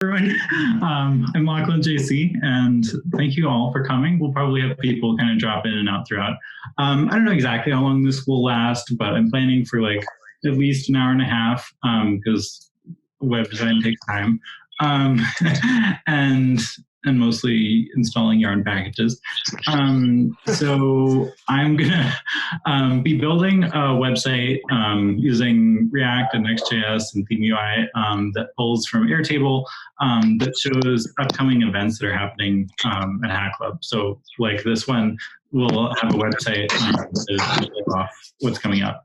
everyone. I'm Lachlan JC, and thank you all for coming. We'll probably have people kind of drop in and out throughout. I don't know exactly how long this will last, but I'm planning for like at least an hour and a half because web design takes time, and mostly installing Yarn packages. So I'm gonna be building a website using React and Next.js and Theme UI that pulls from Airtable that shows upcoming events that are happening at Hack Club. So like this one, we'll have a website to show off what's coming up.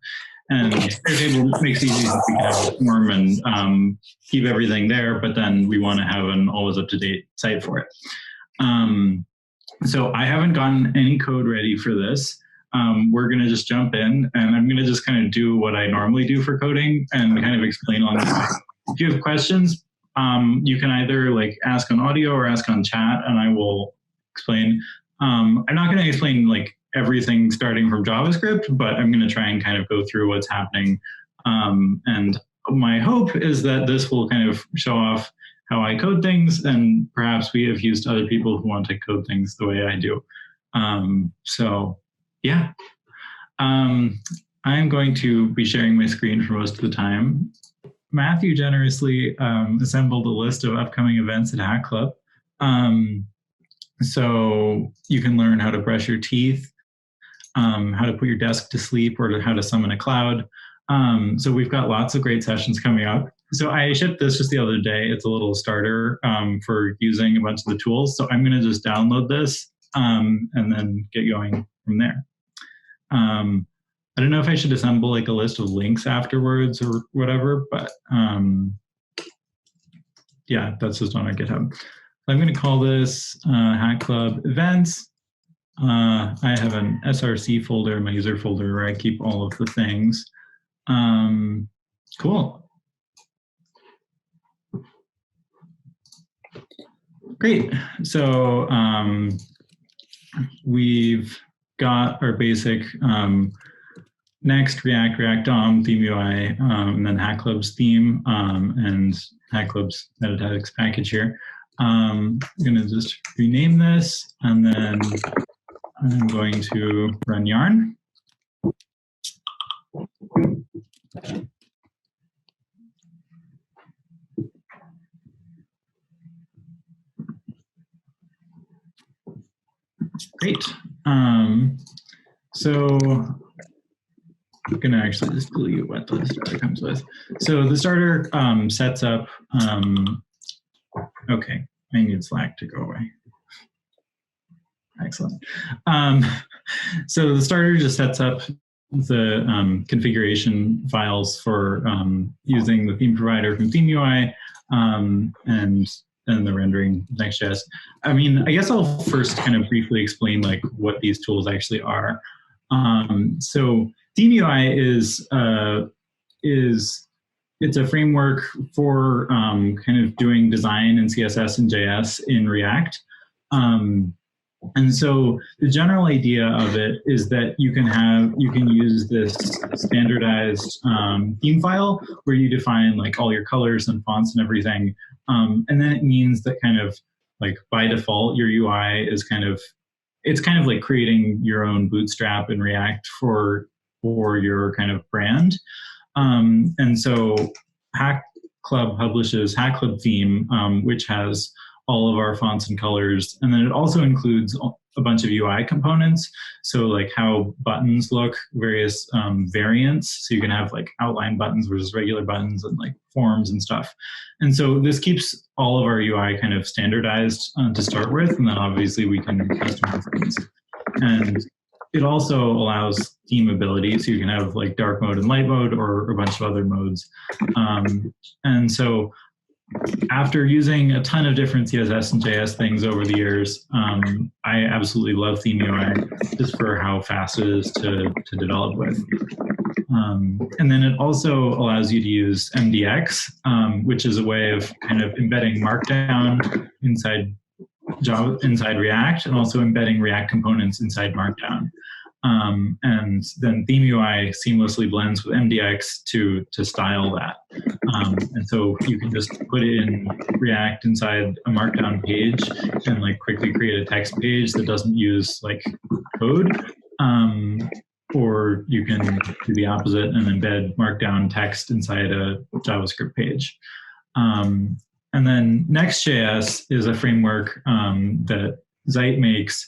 And Airtable makes it easy so we can have a form and keep everything there, but then we want to have an always up-to-date site for it. So I haven't gotten any code ready for this. We're going to just jump in, and I'm going to just kind of do what I normally do for coding and kind of explain on the way. If you have questions, you can either like ask on audio or ask on chat, and I will explain. I'm not going to explain like everything starting from JavaScript, but I'm going to try and kind of go through what's happening. And my hope is that this will kind of show off how I code things, and perhaps we have used other people who want to code things the way I do. So yeah, I'm going to be sharing my screen for most of the time. Matthew generously assembled a list of upcoming events at Hack Club. So you can learn how to brush your teeth, how to put your desk to sleep, or how to summon a cloud. So we've got lots of great sessions coming up. So I shipped this just the other day. It's a little starter for using a bunch of the tools. So I'm going to just download this and then get going from there. I don't know if I should assemble like a list of links afterwards or whatever, but yeah, that's just on our GitHub. I'm going to call this Hack Club Events. I have an SRC folder, my user folder, where I keep all of the things. Cool. Great. So we've got our basic Next, React, React DOM, Theme UI, and then Hack Club's theme and Hack Club's meta-tags package here. I'm going to just rename this, and then I'm going to run Yarn. Great. So I'm going to actually just delete what the starter comes with. So the starter sets up, okay, I need Slack to go away. Excellent. So the starter just sets up the configuration files for using the theme provider from Theme UI and the rendering Next.js. I mean, I guess I'll first kind of briefly explain like what these tools actually are. So Theme UI is it's a framework for kind of doing design in CSS and JS in React. And so the general idea of it is that you can use this standardized theme file where you define like all your colors and fonts and everything. And then it means that kind of like by default, your UI is it's kind of like creating your own bootstrap in React for your kind of brand. And so Hack Club publishes Hack Club theme, which has all of our fonts and colors. And then it also includes a bunch of UI components. So like how buttons look, various variants. So you can have like outline buttons versus regular buttons and like forms and stuff. And so this keeps all of our UI kind of standardized to start with. And then obviously we can customize things. And it also allows theme ability. So you can have like dark mode and light mode or a bunch of other modes. And so after using a ton of different CSS and JS things over the years, I absolutely love Theme UI just for how fast it is to develop with. And then it also allows you to use MDX, which is a way of kind of embedding Markdown inside React and also embedding React components inside Markdown. And then theme UI seamlessly blends with MDX to style that. And so you can just put it in React inside a markdown page and like quickly create a text page that doesn't use like code. Or you can do the opposite and embed markdown text inside a JavaScript page. And then Next.js is a framework that Zeit makes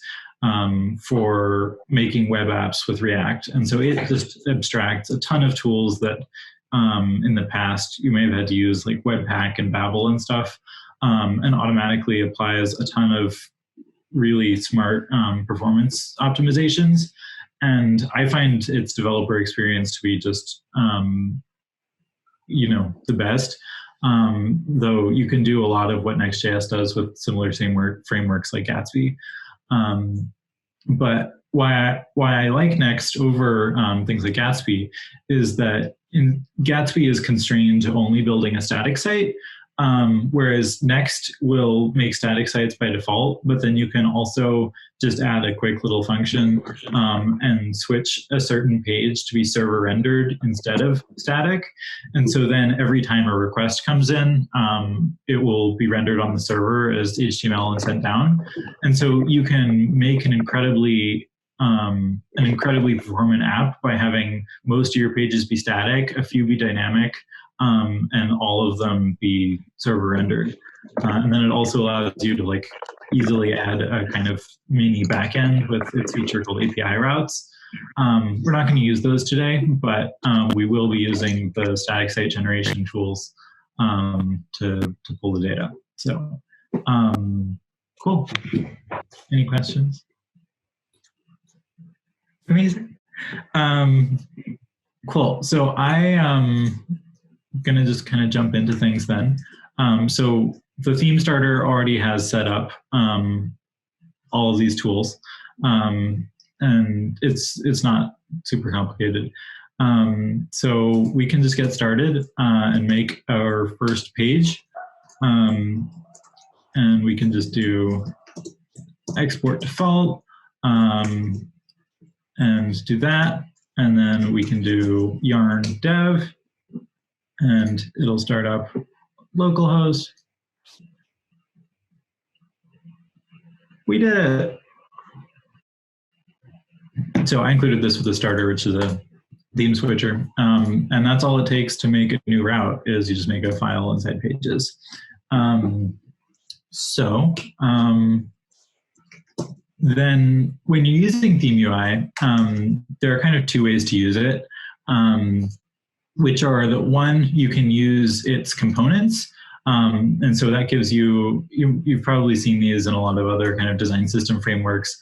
for making web apps with React. And so it just abstracts a ton of tools that in the past you may have had to use, like Webpack and Babel and stuff, and automatically applies a ton of really smart performance optimizations. And I find its developer experience to be just, the best. Though you can do a lot of what Next.js does with similar frameworks like Gatsby. But why I like Next over things like Gatsby is that Gatsby is constrained to only building a static site, whereas Next will make static sites by default, but then you can also just add a quick little function and switch a certain page to be server rendered instead of static. And so then every time a request comes in, it will be rendered on the server as HTML and sent down. And so you can make an incredibly performant app by having most of your pages be static, a few be dynamic, and all of them be server rendered. And then it also allows you to like easily add a kind of mini backend with its feature called API routes. We're not going to use those today, but we will be using the static site generation tools to pull the data. So cool. Any questions? Amazing. Cool. So I'm going to just kind of jump into things then. So the theme starter already has set up all of these tools, and it's not super complicated. So we can just get started and make our first page, and we can just do export default and do that, and then we can do yarn dev, and it'll start up localhost. We did it. So I included this with the starter, which is a theme switcher. And that's all it takes to make a new route is you just make a file inside pages. Then when you're using theme UI, there are kind of two ways to use it, which are that one, you can use its components. And so that gives you've probably seen these in a lot of other kind of design system frameworks.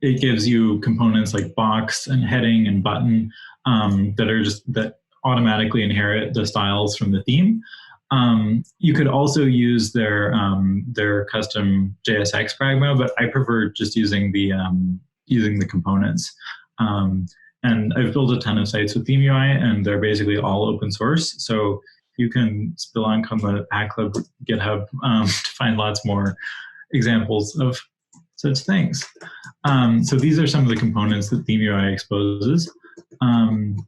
It gives you components like box and heading and button that automatically inherit the styles from the theme. You could also use their custom JSX pragma, but I prefer just using the components. And I've built a ton of sites with theme UI, and they're basically all open source. So you can Spelunk on the Club GitHub to find lots more examples of such things. So these are some of the components that theme UI exposes. And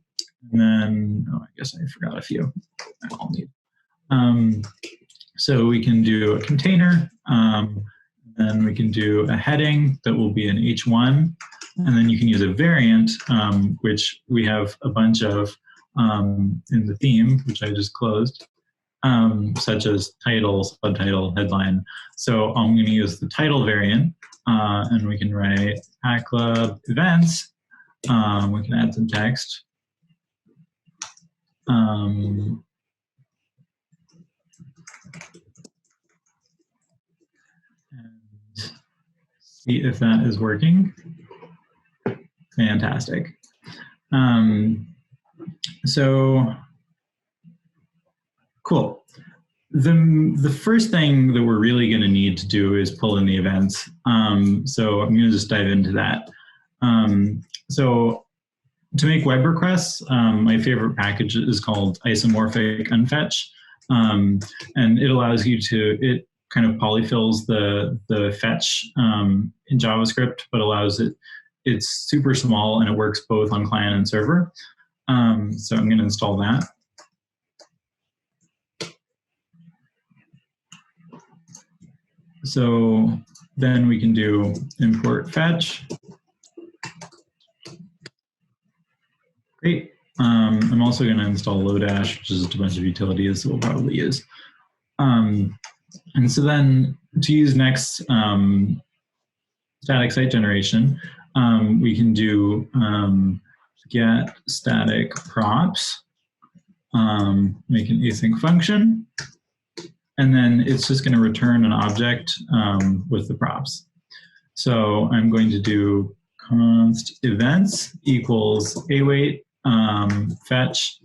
then, I guess I forgot a few I'll need. So we can do a container, then we can do a heading that will be an H1, and then you can use a variant, which we have a bunch of in the theme, which I just closed, such as title, subtitle, headline. So I'm going to use the title variant, and we can write @club events. We can add some text. And see if that is working. Fantastic. So cool. The first thing that we're really going to need to do is pull in the events. So I'm going to just dive into that. So to make web requests, my favorite package is called isomorphic unfetch. And it allows you to, it kind of polyfills the fetch in JavaScript, but allows it. It's super small and it works both on client and server. So I'm going to install that. So then we can do import fetch. Great. I'm also going to install Lodash, which is just a bunch of utilities that we'll probably use. And so then to use Next static site generation, we can do get static props, make an async function, and then it's just going to return an object with the props. So I'm going to do const events equals await fetch,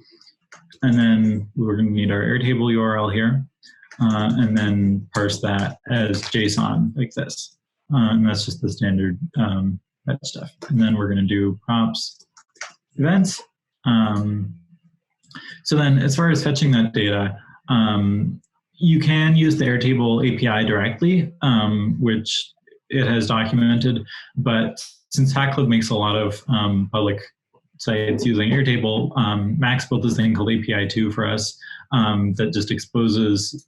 and then we're going to need our Airtable URL here, and then parse that as JSON like this. And that's just the standard fetch stuff. And then we're going to do props events. So then as far as fetching that data, you can use the Airtable API directly, which it has documented, but since HackClub makes a lot of public sites using Airtable, Max built this thing called API2 for us that just exposes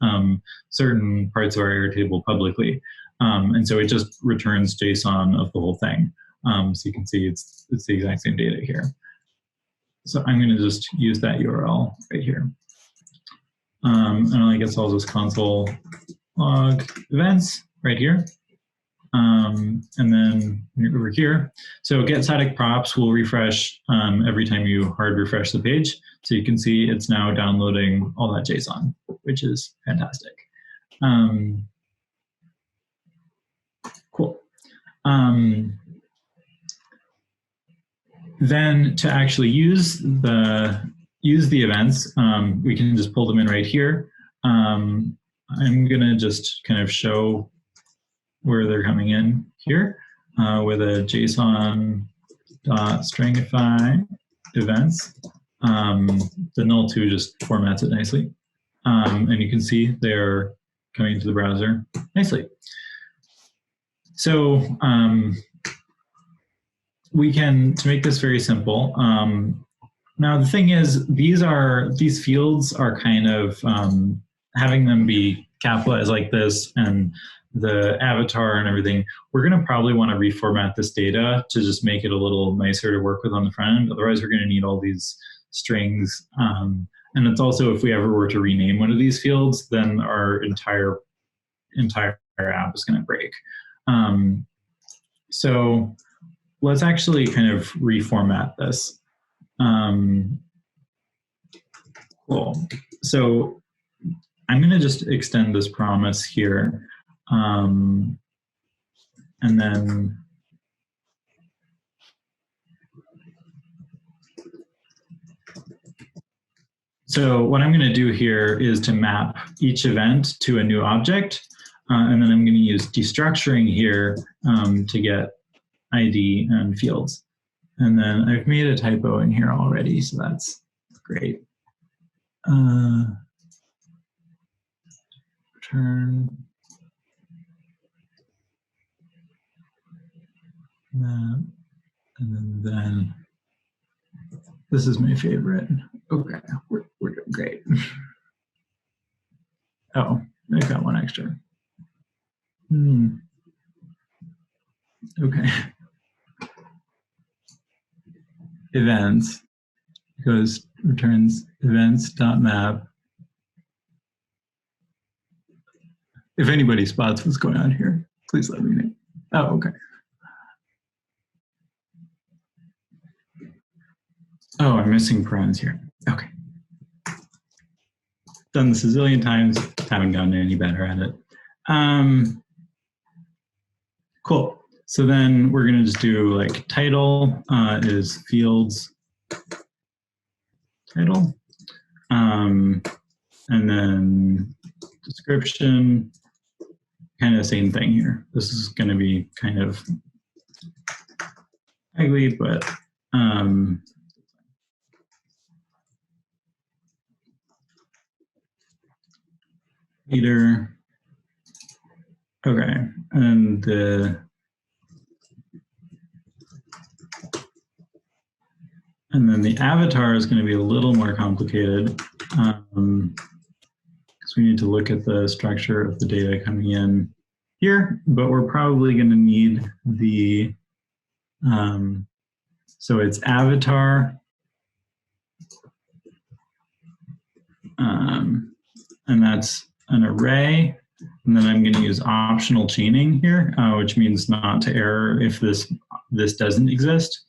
certain parts of our Airtable publicly. And so it just returns JSON of the whole thing. So you can see it's the exact same data here. So I'm going to just use that URL right here. And I guess I'll just console log events right here. And then over here, so get static props will refresh every time you hard refresh the page. So you can see it's now downloading all that JSON, which is fantastic. Cool. Then to actually use the events, we can just pull them in right here. I'm going to just kind of show where they're coming in here with a JSON.stringify events. The null2 just formats it nicely. And you can see they're coming to the browser nicely. So we can, to make this very simple, now the thing is, these fields are kind of, having them be capitalized like this and the avatar and everything, we're going to probably want to reformat this data to just make it a little nicer to work with on the front end. Otherwise, we're going to need all these strings. And it's also, if we ever were to rename one of these fields, then our entire app is going to break. So let's actually kind of reformat this. Cool. So I'm going to just extend this promise here. And then so what I'm going to do here is to map each event to a new object. And then I'm going to use destructuring here to get ID and fields. And then I've made a typo in here already, so that's great. Return that, and then this is my favorite. Okay, we're doing great. Oh, I got one extra. Okay. Events goes returns events.map. If anybody spots what's going on here, please let me know. Oh, okay. Oh, I'm missing parens here. Okay. Done this a zillion times, haven't gotten any better at it. Cool. So then we're going to just do like title is fields title. And then description, kind of the same thing here. This is going to be kind of ugly, but leader Okay, and then the avatar is going to be a little more complicated because we need to look at the structure of the data coming in here, but we're probably going to need the, so it's avatar, and that's an array. And then I'm going to use optional chaining here, which means not to error if this doesn't exist.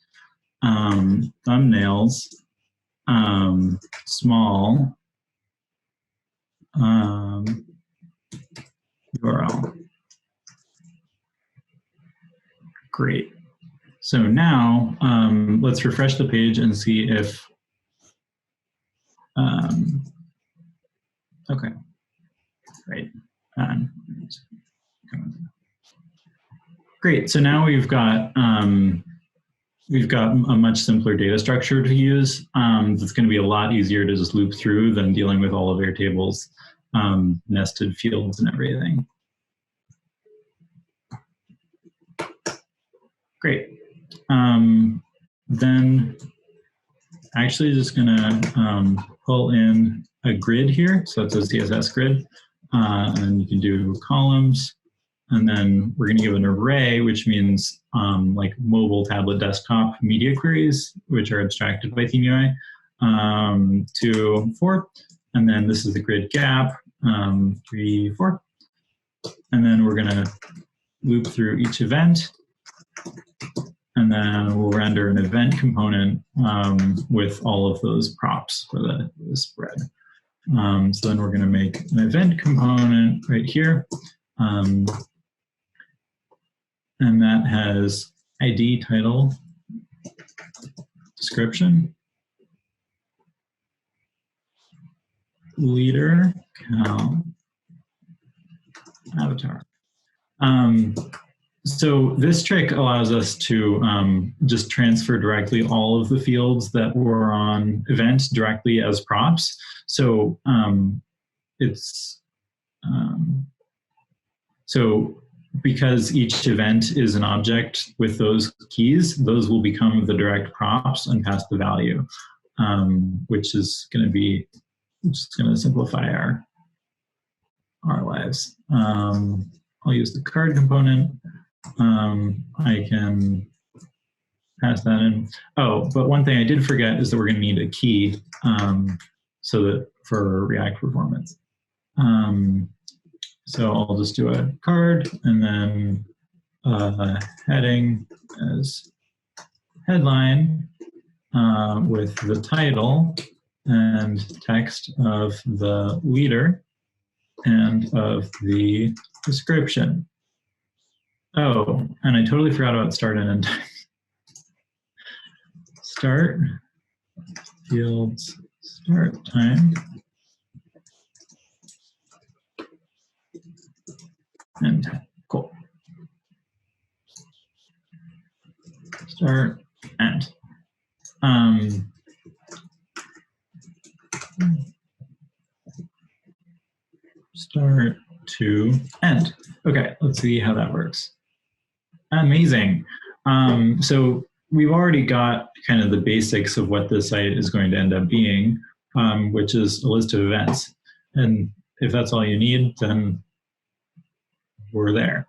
Thumbnails, small, URL. Great. So now let's refresh the page and see if, okay, great. Great. So now we've got a much simpler data structure to use. It's going to be a lot easier to just loop through than dealing with all of Airtable's nested fields and everything. Great. Then actually just going to pull in a grid here. So it's a CSS grid. And you can do columns. And then we're going to give an array, which means like mobile, tablet, desktop media queries, which are abstracted by ThemeUI, 2, 4. And then this is the grid gap, 3, 4. And then we're going to loop through each event. And then we'll render an event component with all of those props for the spread. So then we're going to make an event component right here. And that has ID, title, description, leader, count, avatar. So this trick allows us to just transfer directly all of the fields that were on event directly as props. So because each event is an object with those keys, those will become the direct props and pass the value, which is going to be just going to simplify our lives. I'll use the card component. I can pass that in. Oh, but one thing I did forget is that we're going to need a key so that for React performance. So I'll just do a card and then heading as headline with the title and text of the leader and of the description. Oh, and I totally forgot about start and end time. Start, fields, start time. And cool. Start, end. Start to end. Okay, let's see how that works. Amazing. So we've already got kind of the basics of what this site is going to end up being, which is a list of events. And if that's all you need, then we're there.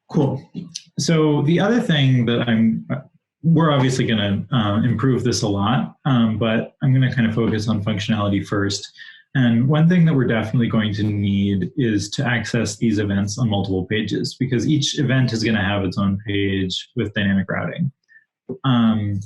Cool. So the other thing that we're obviously going to improve this a lot, but I'm going to kind of focus on functionality first. And one thing that we're definitely going to need is to access these events on multiple pages, because each event is going to have its own page with dynamic routing. I'm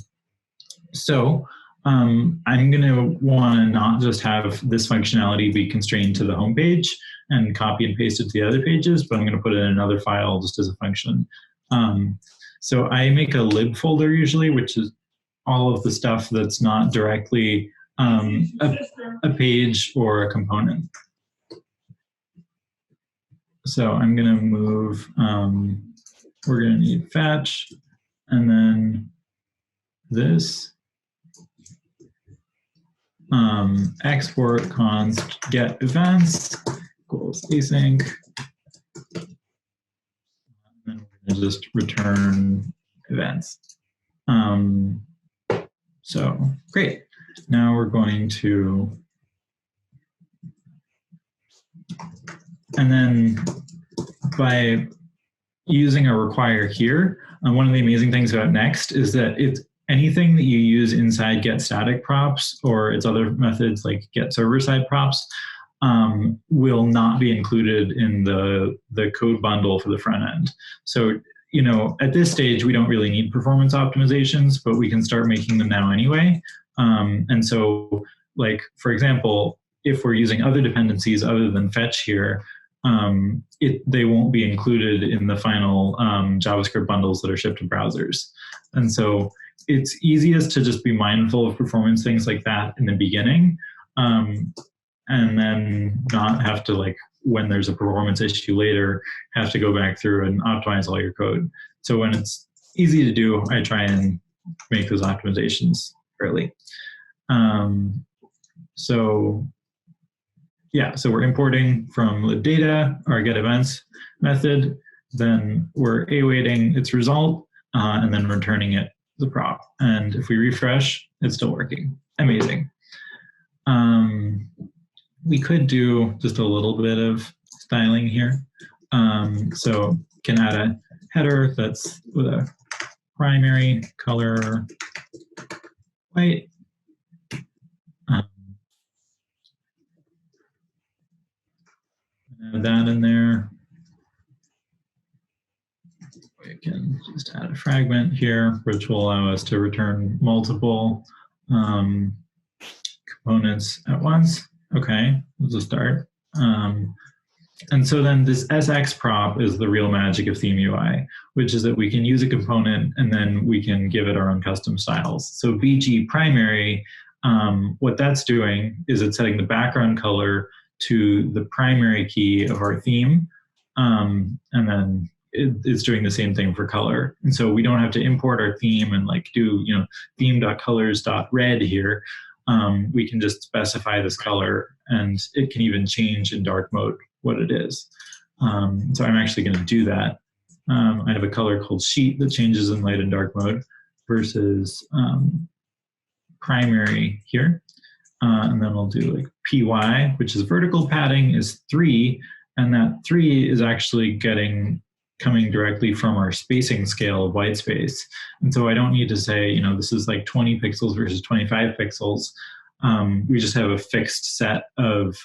going to want to not just have this functionality be constrained to the home page and copy and paste it to the other pages, but I'm going to put it in another file just as a function. So I make a lib folder usually, which is all of the stuff that's not directly a page or a component. So I'm going to move, we're going to need fetch, and then this export const get events equals async. And then we're going to just return events. So great. Now we're going to, and then by using a require here, one of the amazing things about Next is that it's anything that you use inside get static props or its other methods like get server side props will not be included in the code bundle for the front end. So, you know, at this stage, we don't really need performance optimizations, but we can start making them now anyway. And so, like, for example, if we're using other dependencies other than fetch here, they won't be included in the final JavaScript bundles that are shipped to browsers. And so it's easiest to just be mindful of performance things like that in the beginning, and then not have to, like, when there's a performance issue later, have to go back through and optimize all your code. So when it's easy to do, I try and make those optimizations early. So yeah, so we're importing from the data, our get events method, then we're awaiting its result, and then returning it the prop. And if we refresh, it's still working. Amazing. We could do just a little bit of styling here. So can add a header that's with a primary color white. Add that in there. We can just add a fragment here, which will allow us to return multiple components at once. Okay, let's just start. And so then this SX prop is the real magic of Theme UI, which is that we can use a component and then we can give it our own custom styles. So BG primary, what that's doing is it's setting the background color to the primary key of our theme, and then it's doing the same thing for color. And so we don't have to import our theme and like do, you know, theme.colors.red here. We can just specify this color, and it can even change in dark mode what it is. So I'm actually going to do that. I have a color called sheet that changes in light and dark mode versus primary here. And then we'll do like PY, which is vertical padding, is 3. And that 3 is actually coming directly from our spacing scale of white space. And so I don't need to say, you know, this is like 20 pixels versus 25 pixels. We just have a fixed set of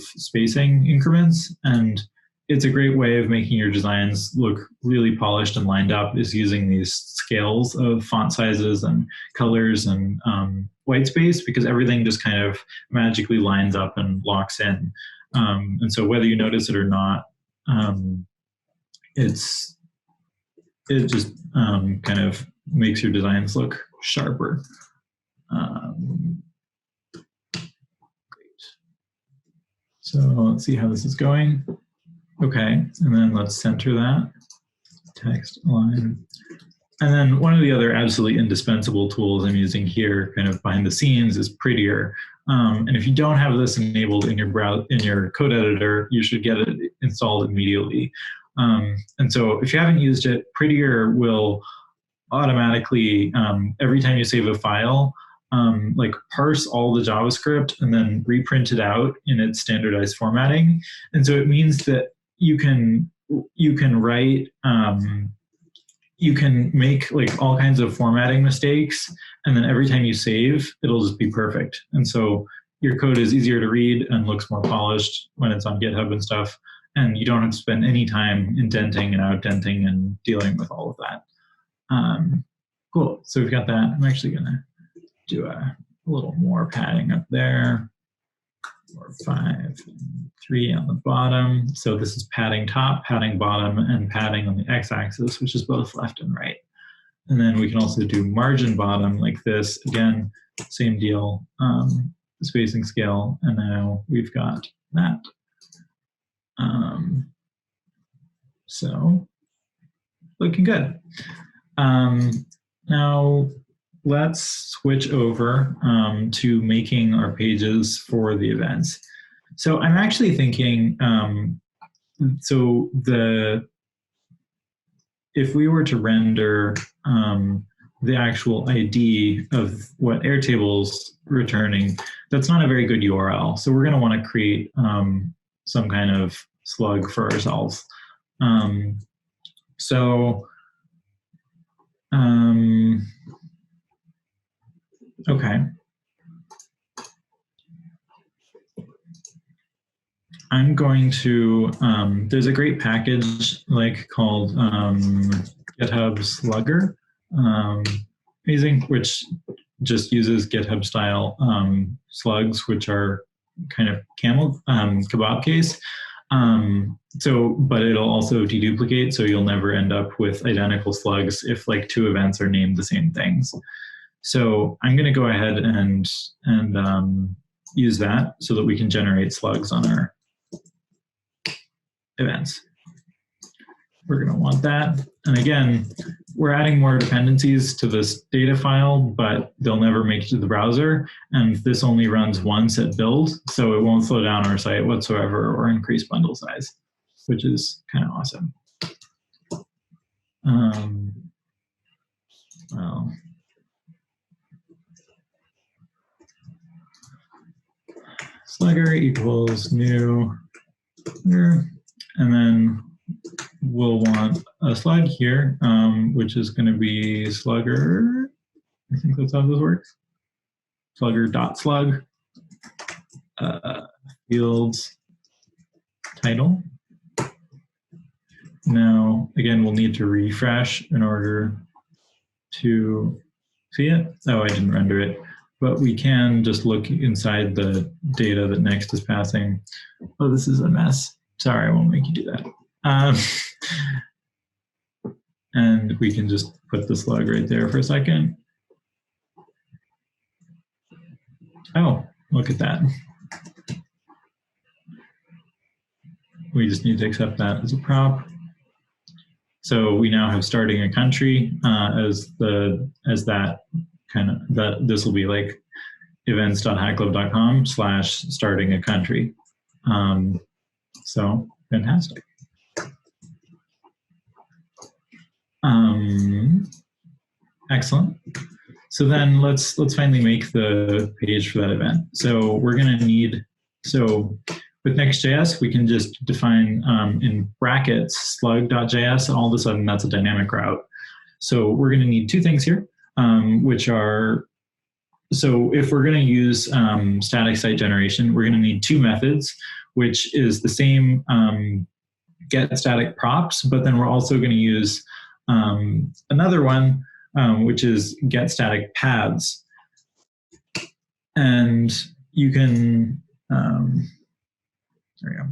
spacing increments. And it's a great way of making your designs look really polished and lined up, is using these scales of font sizes and colors and white space, because everything just kind of magically lines up and locks in. And so whether you notice it or not, it just kind of makes your designs look sharper. Great. So let's see how this is going. Okay, and then let's center that. Text align. And then one of the other absolutely indispensable tools I'm using here, kind of behind the scenes, is Prettier. And if you don't have this enabled in your code editor, you should get it installed immediately. And so if you haven't used it, Prettier will automatically, every time you save a file, like parse all the JavaScript and then reprint it out in its standardized formatting. And so it means that you can write, you can make like all kinds of formatting mistakes, and then every time you save, it'll just be perfect. And so your code is easier to read and looks more polished when it's on GitHub and stuff. And you don't have to spend any time indenting and outdenting and dealing with all of that. Cool, so we've got that. I'm actually gonna do a little more padding up there. 4, 5, 3 on the bottom. So this is padding top, padding bottom, and padding on the x-axis, which is both left and right. And then we can also do margin bottom like this. Again, same deal, spacing scale, and now we've got that. So looking good. Now let's switch over to making our pages for the events. So I'm actually thinking, if we were to render the actual ID of what Airtable's returning, that's not a very good URL. So we're going to want to create some kind of slug for ourselves. Okay. I'm going to, there's a great package called GitHub Slugger, which just uses GitHub style slugs, which are kind of kebab case. But it'll also deduplicate, so you'll never end up with identical slugs if two events are named the same things. So I'm going to go ahead and use that so that we can generate slugs on our events. We're going to want that. And again, we're adding more dependencies to this data file, but they'll never make it to the browser. And this only runs once at build, so it won't slow down our site whatsoever or increase bundle size, which is kind of awesome. Well, Slugger equals new, and then we'll want a slug here, which is going to be slugger. I think that's how this works. Slugger.slug fields title. Now, again, we'll need to refresh in order to see it. Oh, I didn't render it. But we can just look inside the data that Next is passing. Oh, this is a mess. Sorry, I won't make you do that. And we can just put the slug right there for a second. Oh, look at that. We just need to accept that as a prop. So we now have starting a country as that kind of, this will be like events.hacklib.com/starting a country. So fantastic. Excellent. So then let's finally make the page for that event. So we're going to need, with Next.js, we can just define in brackets slug.js, and all of a sudden that's a dynamic route. So we're going to need two things here, which are, so if we're going to use static site generation, we're going to need two methods, which is the same get static props, but then we're also going to use another one, which is get static paths. And you can, there we go.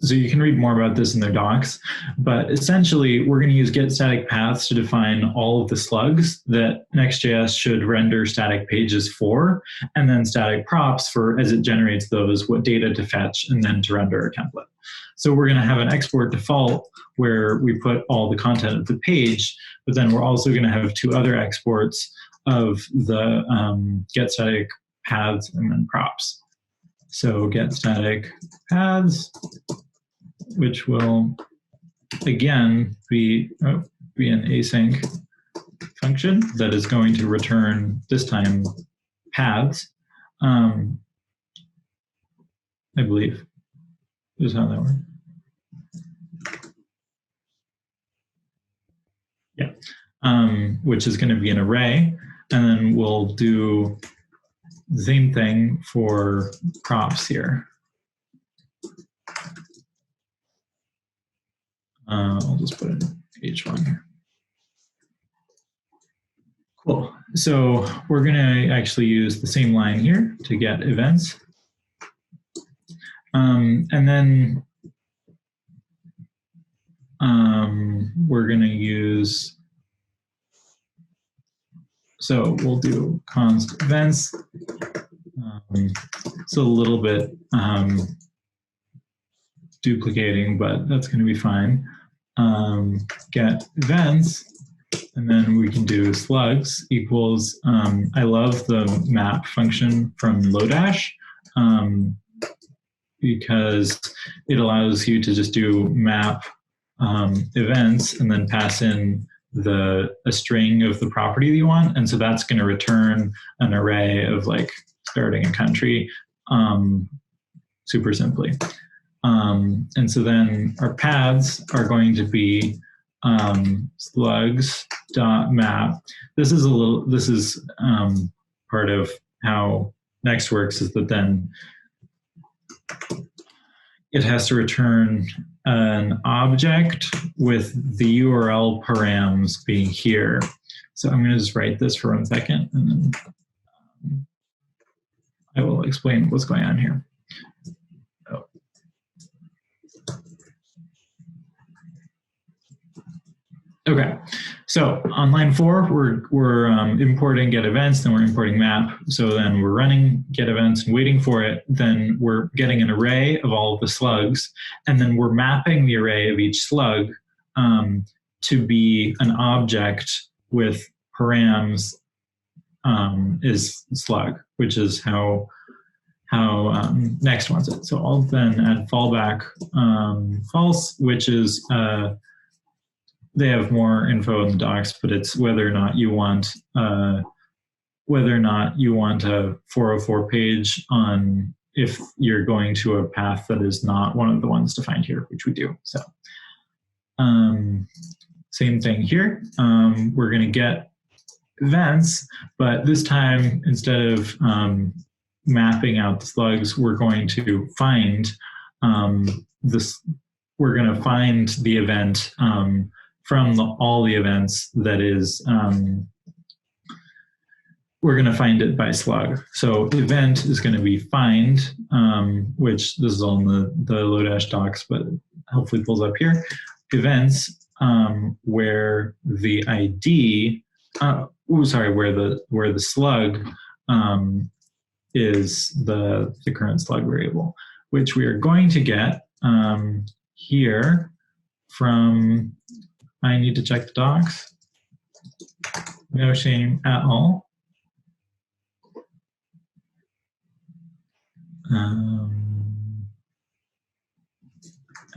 So you can read more about this in their docs, but essentially we're going to use get static paths to define all of the slugs that Next.js should render static pages for, and then static props for, as it generates those, what data to fetch and then to render a template. So we're going to have an export default where we put all the content of the page, but then we're also going to have two other exports of the get static paths and then props. So get static paths, which will again be an async function that is going to return this time paths. I believe is how that works. Yeah, which is going to be an array, and then we'll do the same thing for props here. I'll just put in H1 here. Cool. So we're going to actually use the same line here to get events. And then we're going to use, so we'll do const events. It's a little bit duplicating, but that's going to be fine. Get events, And then we can do slugs equals, I love the map function from Lodash because it allows you to just do map events and then pass in a string of the property that you want. And so that's going to return an array of like starting a country super simply. And so then our paths are going to be slugs.map. This is part of how Next works, is that then it has to return an object with the URL params being here. So I'm going to just write this for 1 second, and then I will explain what's going on here. Okay, so on line 4, we're importing get events, then we're importing map. So then we're running get events and waiting for it. Then we're getting an array of all of the slugs, and then we're mapping the array of each slug to be an object with params is slug, which is how Next wants it. So I'll then add fallback false, which is they have more info in the docs, but it's whether or not you want a 404 page on if you're going to a path that is not one of the ones defined here, which we do. So same thing here. We're going to get events, but this time instead of mapping out the slugs, we're going to find we're going to find the event from all the events that is, we're going to find it by slug. So event is going to be find, which this is all in the Lodash docs, but hopefully pulls up here. Events where the ID, where the slug is the current slug variable, which we are going to get here from, I need to check the docs. No shame at all.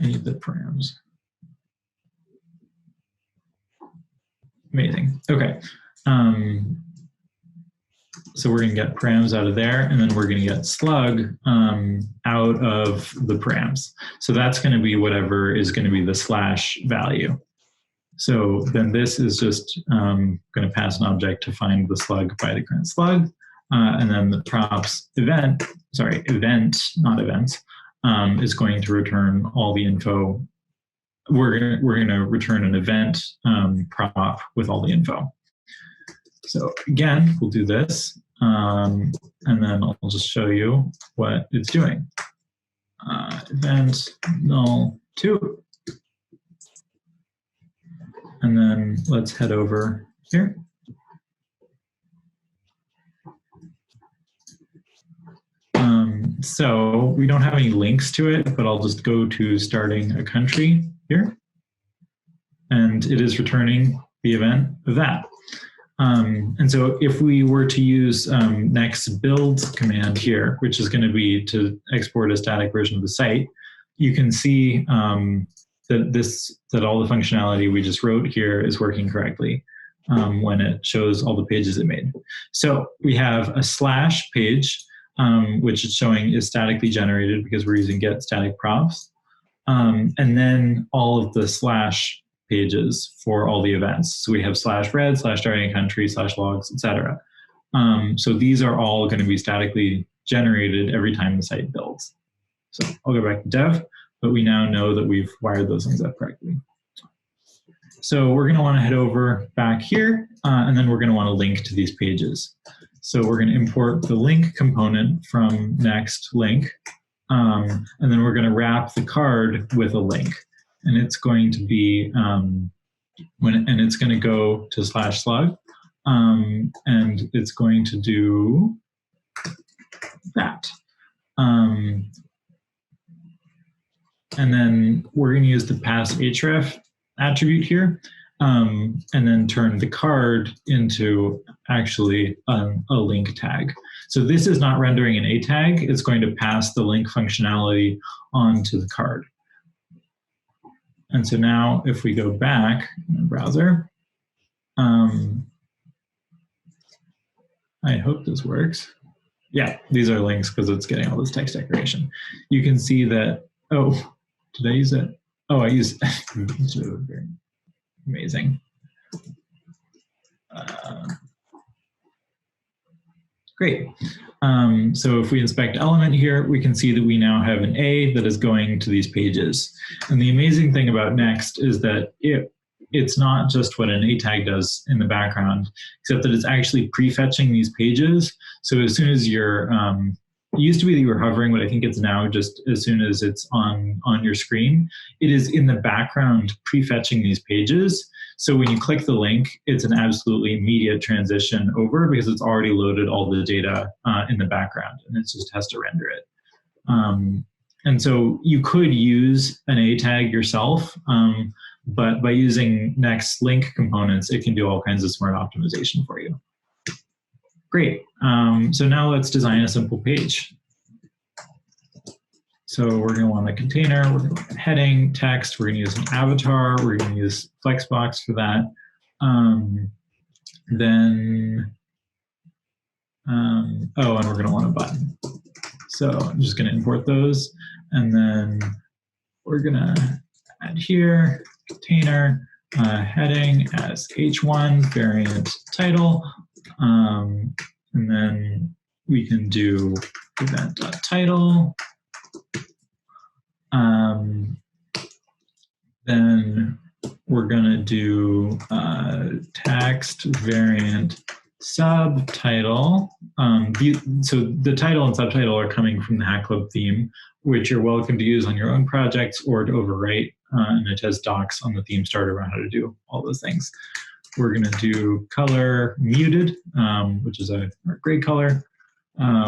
I need the params. Amazing. Okay. So we're going to get params out of there, and then we're going to get slug out of the params. So that's going to be whatever is going to be the slash value. So then this is just going to pass an object to find the slug by the current slug. And then the props event, not events, is going to return all the info. We're going to return an event prop with all the info. So again, we'll do this, and then I'll just show you what it's doing. Event null 2. And then let's head over here. So we don't have any links to it, but I'll just go to starting a country here. And it is returning the event of that. And so if we were to use next build command here, which is going to be to export a static version of the site, you can see that all the functionality we just wrote here is working correctly when it shows all the pages it made. So we have a slash page, which is showing is statically generated because we're using get static props, and then all of the slash pages for all the events. So we have slash red, slash starting country, slash logs, etc. So these are all going to be statically generated every time the site builds. So I'll go back to dev, but we now know that we've wired those things up correctly. So we're going to want to head over back here, and then we're going to want to link to these pages. So we're going to import the link component from next link, and then we're going to wrap the card with a link. And it's going to be and it's going to go to slash slug, and it's going to do that. And then we're going to use the pass href attribute here, and then turn the card into actually a link tag. So this is not rendering an A tag. It's going to pass the link functionality onto the card. And so now if we go back in the browser, I hope this works. Yeah, these are links because it's getting all this text decoration. You can see that, oh, did I use it? Oh, I used very amazing. Great. So if we inspect element here, we can see that we now have an A that is going to these pages. And the amazing thing about Next is that it's not just what an A tag does in the background, except that it's actually prefetching these pages. So as soon as you're, it used to be that you were hovering, but I think it's now just as soon as it's on your screen, it is in the background prefetching these pages. So when you click the link, it's an absolutely immediate transition over because it's already loaded all the data in the background and it just has to render it. And so you could use an A tag yourself, but by using Next link components, it can do all kinds of smart optimization for you. Great. So now let's design a simple page. So we're going to want a container, we're going to want a heading, text, we're going to use an avatar, we're going to use Flexbox for that. And we're going to want a button. So I'm just going to import those, and then we're going to add here, container, heading as h1, variant title, and then we can do event.title. Then we're going to do text variant subtitle. So the title and subtitle are coming from the Hack Club theme, which you're welcome to use on your own projects or to overwrite, and it has docs on the theme starter on how to do all those things. We're going to do color muted, which is a gray color,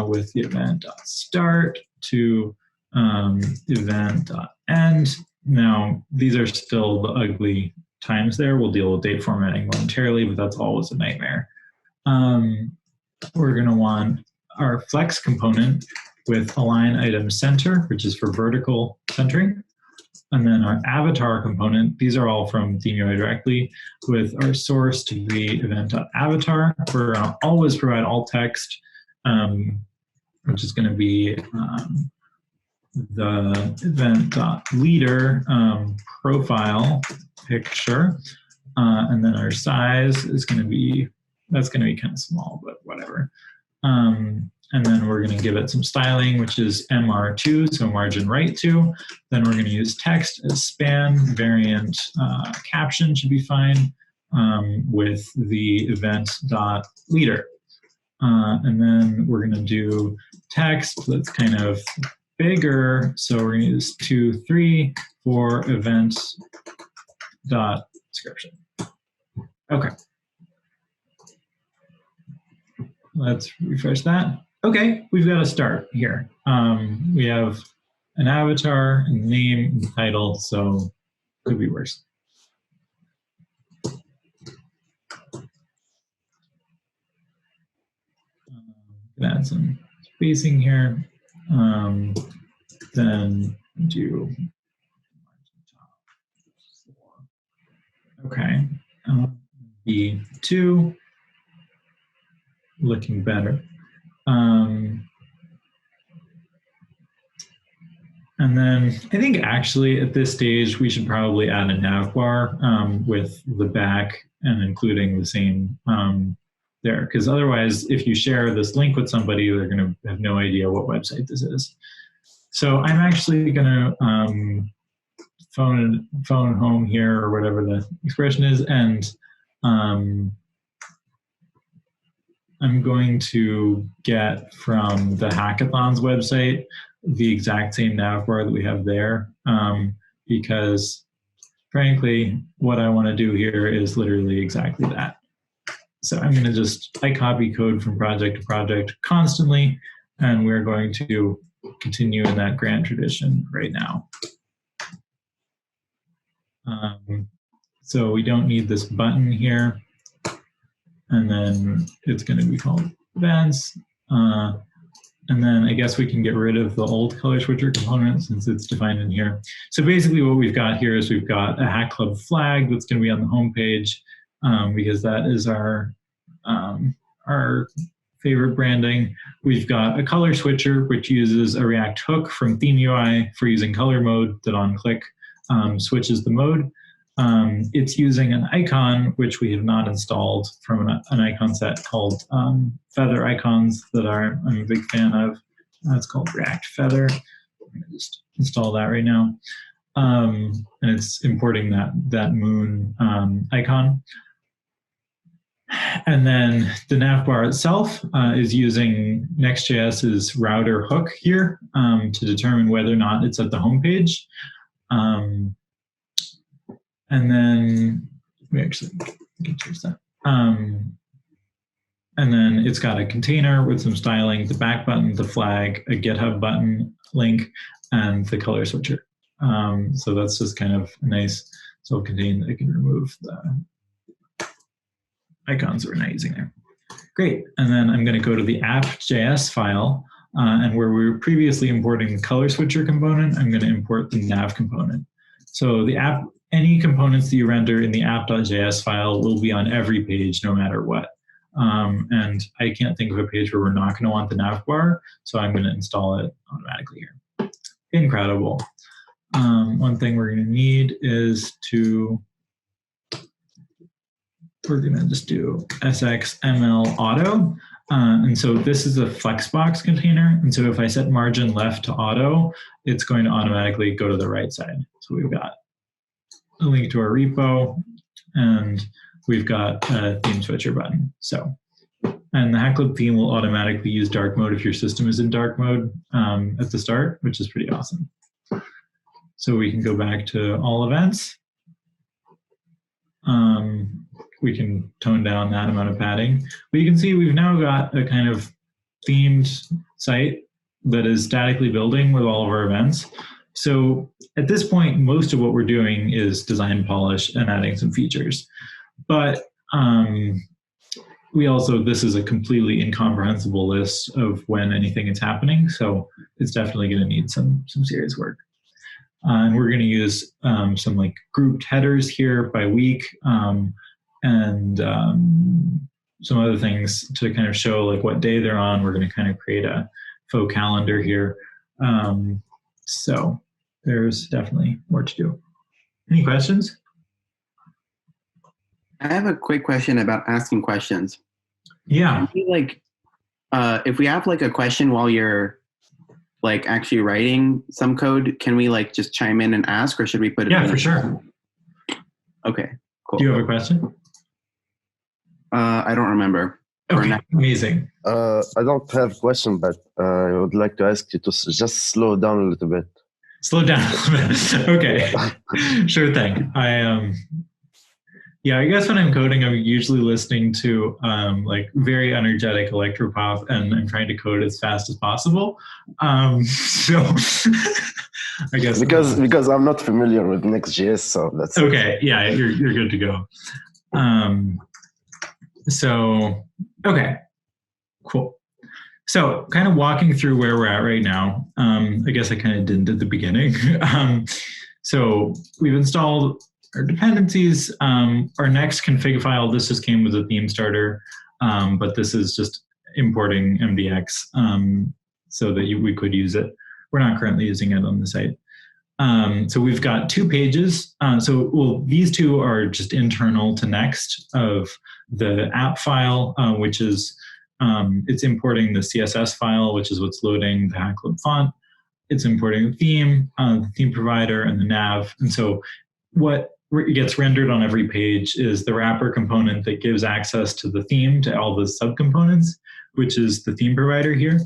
with the event.start to event.end. Now, these are still the ugly times there. We'll deal with date formatting momentarily, but that's always a nightmare. We're going to want our flex component with align item center, which is for vertical centering. And then our avatar component, these are all from ThemeUI directly, with our source to be event.avatar. We're going to always provide alt text, which is going to be the event.leader profile picture. And then our size is going to be, that's going to be kind of small, but whatever. And then we're going to give it some styling, which is MR2, so margin right to. Then we're going to use text as span, variant caption should be fine, with the event.leader. And then we're going to do text that's kind of bigger, so we're going to use 2, 3 for event.description. Okay. Let's refresh that. Okay, we've got a start here. We have an avatar, and name, and title, so could be worse. Add some spacing here. Then do okay. B2 looking better. And then I think actually at this stage we should probably add a nav bar with the back and including the same there, because otherwise if you share this link with somebody, they're going to have no idea what website this is. So I'm actually going to phone home here, or whatever the expression is, and I'm going to get from the Hackathon's website the exact same nav bar that we have there, because frankly, what I want to do here is literally exactly that. So I'm going to I copy code from project to project constantly, and we're going to continue in that grand tradition right now. So we don't need this button here. And then it's going to be called events. And then I guess we can get rid of the old color switcher component since it's defined in here. So basically what we've got here is we've got a Hack Club flag that's going to be on the home page because that is our favorite branding. We've got a color switcher, which uses a React hook from Theme UI for using color mode that on click switches the mode. It's using an icon, which we have not installed from an icon set called Feather icons that I'm a big fan of. It's called React Feather. I'm going to just install that right now. And it's importing that moon icon. And then the Nav Bar itself is using Next.js's router hook here to determine whether or not it's at the home page. And then we actually can change that. And then it's got a container with some styling, the back button, the flag, a GitHub button link, and the color switcher. So that's just kind of nice self-contained. I can remove the icons that we're not using there. Great. And then I'm going to go to the app.js file. And where we were previously importing the color switcher component, I'm going to import the nav component. So the app, any components that you render in the app.js file will be on every page no matter what. And I can't think of a page where we're not going to want the nav bar, so I'm going to install it automatically here. Incredible. One thing we're going to need is we're going to just do sxml auto. And so this is a flexbox container. And so if I set margin left to auto, it's going to automatically go to the right side. So we've got a link to our repo, and we've got a theme switcher button. So, and the Hack Club theme will automatically use dark mode if your system is in dark mode at the start, which is pretty awesome. So we can go back to all events. We can tone down that amount of padding. But you can see we've now got a kind of themed site that is statically building with all of our events. So at this point, most of what we're doing is design polish and adding some features. But we also, this is a completely incomprehensible list of when anything is happening. So it's definitely going to need some serious work. And we're going to use some like grouped headers here by week and some other things to kind of show like what day they're on. We're going to kind of create a faux calendar here. So there's definitely more to do. Any questions? I have a quick question about asking questions. Yeah. If we have like a question while you're like actually writing some code, can we like just chime in and ask, or should we put it? Yeah, for sure. Okay, cool. Do you have a question? I don't remember. Okay, amazing. I don't have a question, but I would like to ask you to just slow down a little bit. Slow down a little bit. Okay, sure thing. Yeah, I guess when I'm coding, I'm usually listening to like very energetic electropop, and I'm trying to code as fast as possible. So I guess because I'm not familiar with Next.js, so that's okay. Yeah, you're good to go. So okay, cool. So kind of walking through where we're at right now. I guess I kind of didn't at the beginning. So we've installed our dependencies. Our next config file, this just came with a theme starter, but this is just importing MDX so that we could use it. We're not currently using it on the site. So we've got 2 pages. These 2 are just internal to Next of the app file, which is, it's importing the CSS file, which is what's loading the Hack Club font. It's importing the theme provider, and the nav. And so what gets rendered on every page is the wrapper component that gives access to the theme to all the subcomponents, which is the theme provider here.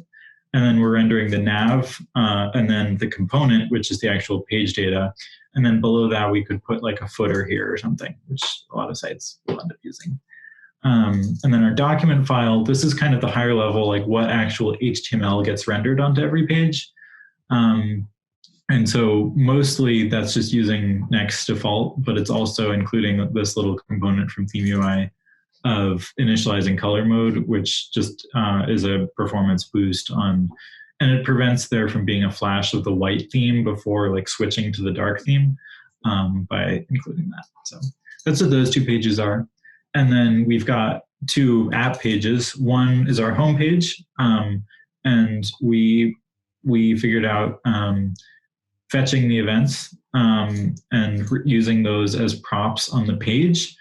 And then we're rendering the nav and then the component, which is the actual page data. And then below that, we could put like a footer here or something, which a lot of sites will end up using. And then our document file, this is kind of the higher level, like what actual HTML gets rendered onto every page. And so mostly that's just using Next default, but it's also including this little component from Theme UI of initializing color mode, which just is a performance boost on, and it prevents there from being a flash of the white theme before like switching to the dark theme by including that. So that's what those 2 pages are. And then we've got 2 app pages. One is our home page, and we figured out fetching the events and using those as props on the page,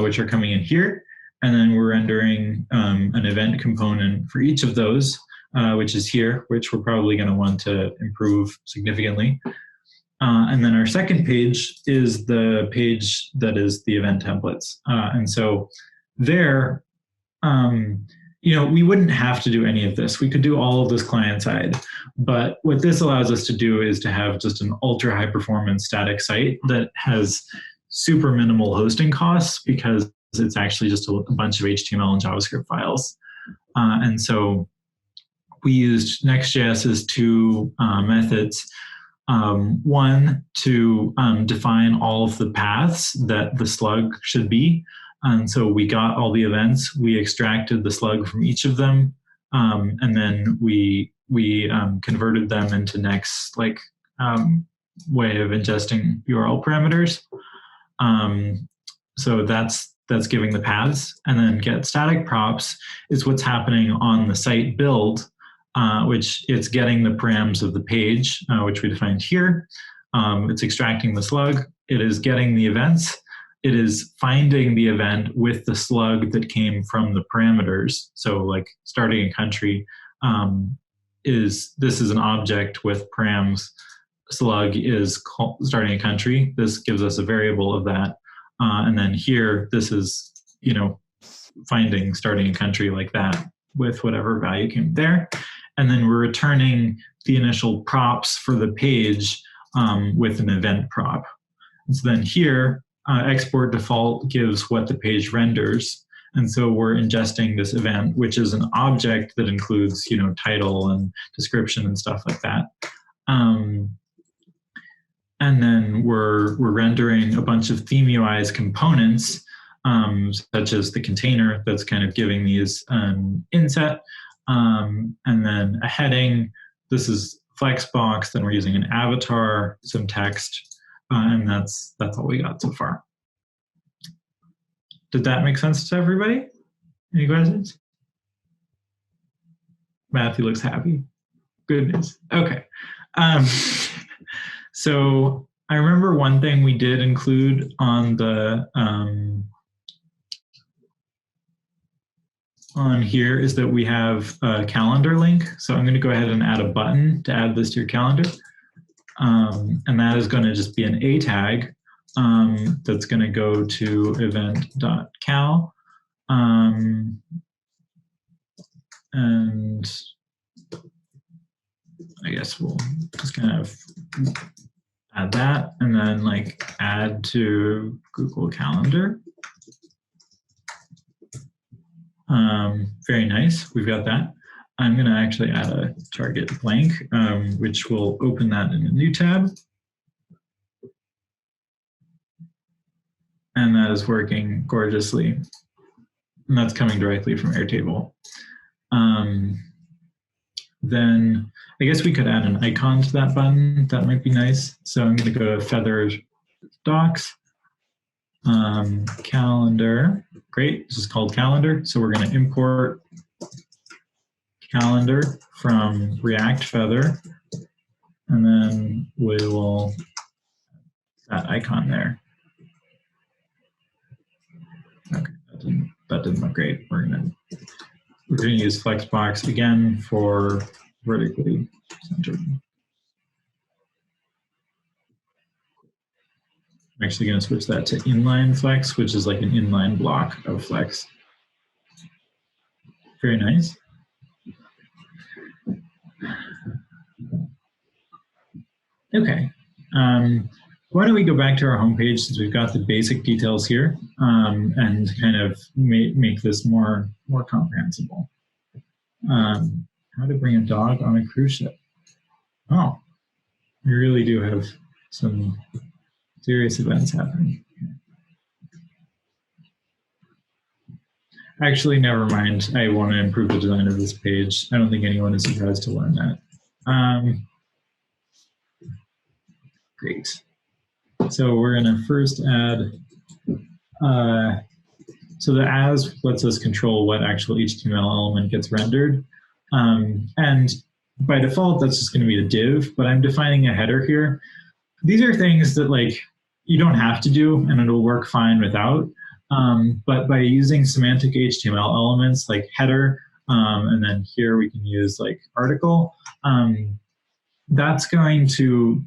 which are coming in here. And then we're rendering an event component for each of those, which is here, which we're probably going to want to improve significantly. And then our second page is the page that is the event templates. And so there, we wouldn't have to do any of this. We could do all of this client side. But what this allows us to do is to have just an ultra high performance static site that has super minimal hosting costs because it's actually just a bunch of HTML and JavaScript files. And so we used Next.js's 2 methods. One, to define all of the paths that the slug should be. And so we got all the events, we extracted the slug from each of them, and then we converted them into Next way of ingesting URL parameters. So that's giving the paths. And then get static props is what's happening on the site build, which it's getting the params of the page, which we defined here. It's extracting the slug. It is getting the events. It is finding the event with the slug that came from the parameters. So like starting a country this is an object with params. Slug is starting a country. This gives us a variable of that. And then here, this is, finding starting a country like that with whatever value came there. And then we're returning the initial props for the page with an event prop. And so then here, export default gives what the page renders. And so we're ingesting this event, which is an object that includes, title and description and stuff like that. And then we're rendering a bunch of theme UI's components, such as the container that's kind of giving these inset, and then a heading. This is Flexbox. Then we're using an avatar, some text, and that's all we got so far. Did that make sense to everybody? Any questions? Matthew looks happy. Good news. Okay. So I remember one thing we did include on the on here is that we have a calendar link. So I'm going to go ahead and add a button to add this to your calendar. And that is going to just be an A tag that's going to go to event.cal. And I guess we'll just kind of add that and then add to Google Calendar. Very nice, we've got that. I'm gonna actually add a target blank, which will open that in a new tab. And that is working gorgeously. And that's coming directly from Airtable. Then I guess we could add an icon to that button. That might be nice. So I'm going to go to Feather Docs, Calendar. Great, this is called Calendar. So we're going to import Calendar from React Feather. And then we will that icon there. Okay, that didn't look great. We're going to use Flexbox again for vertically centered. I'm actually going to switch that to inline flex, which is like an inline block of flex. Very nice. Okay. Why don't we go back to our homepage since we've got the basic details here and kind of make this more comprehensible. How to bring a dog on a cruise ship. Oh, We really do have some serious events happening. Actually, never mind. I want to improve the design of this page. I don't think anyone is surprised to learn that. Great. So we're going to first add, so the as lets us control what actual HTML element gets rendered. And by default, that's just going to be a div, but I'm defining a header here. These are things that like you don't have to do and it'll work fine without. But by using semantic HTML elements like header, and then here we can use like article, that's going to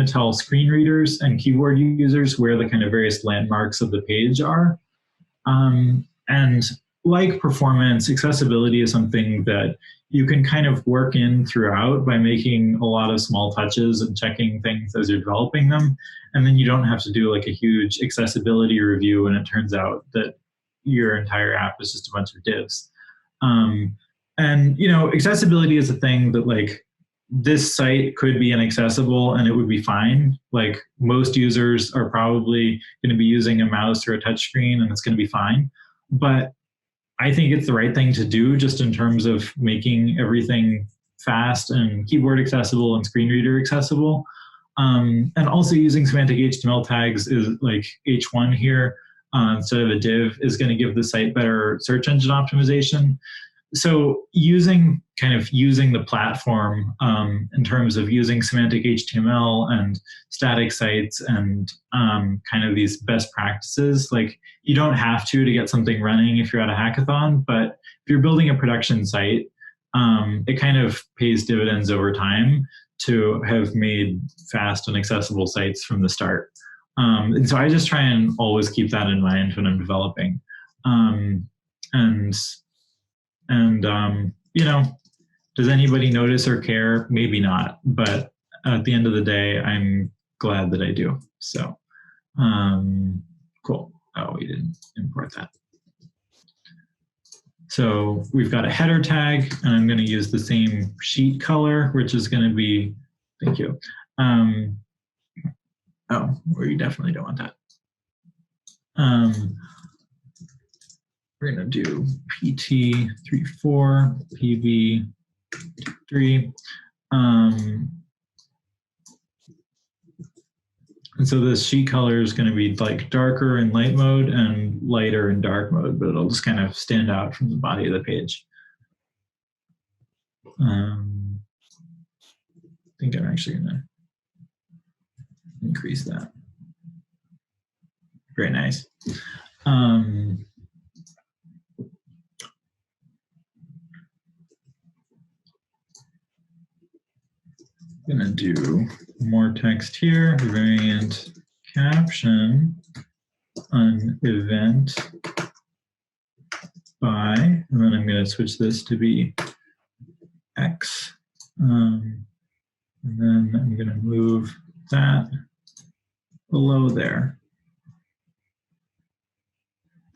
tell screen readers and keyboard users where the kind of various landmarks of the page are. And like performance, accessibility is something that you can kind of work in throughout by making a lot of small touches and checking things as you're developing them. And then you don't have to do like a huge accessibility review when it turns out that your entire app is just a bunch of divs. And, you know, accessibility is a thing that like this site could be inaccessible and it would be fine. Like most users are probably going to be using a mouse or a touch screen and it's going to be fine. But I think it's the right thing to do just in terms of making everything fast and keyboard accessible and screen reader accessible. And also using semantic HTML tags is like H1 here instead of a div is going to give the site better search engine optimization. So using the platform in terms of using semantic HTML and static sites and kind of these best practices, like you don't have to get something running if you're at a hackathon, but if you're building a production site, it kind of pays dividends over time to have made fast and accessible sites from the start. And so I just try and always keep that in mind when I'm developing. You know, does anybody notice or care? Maybe not, but at the end of the day, I'm glad that I do. So, cool. Oh, we didn't import that. So we've got a header tag, and I'm going to use the same sheet color, which is going to be, thank you. Oh, we definitely don't want that. We're going to do PT34, PV3. And so this sheet color is going to be like darker in light mode and lighter in dark mode, but it'll just kind of stand out from the body of the page. I think I'm actually going to increase that. Very nice. I'm going to do more text here, variant caption on event by, and then I'm going to switch this to be X. And then I'm going to move that below there.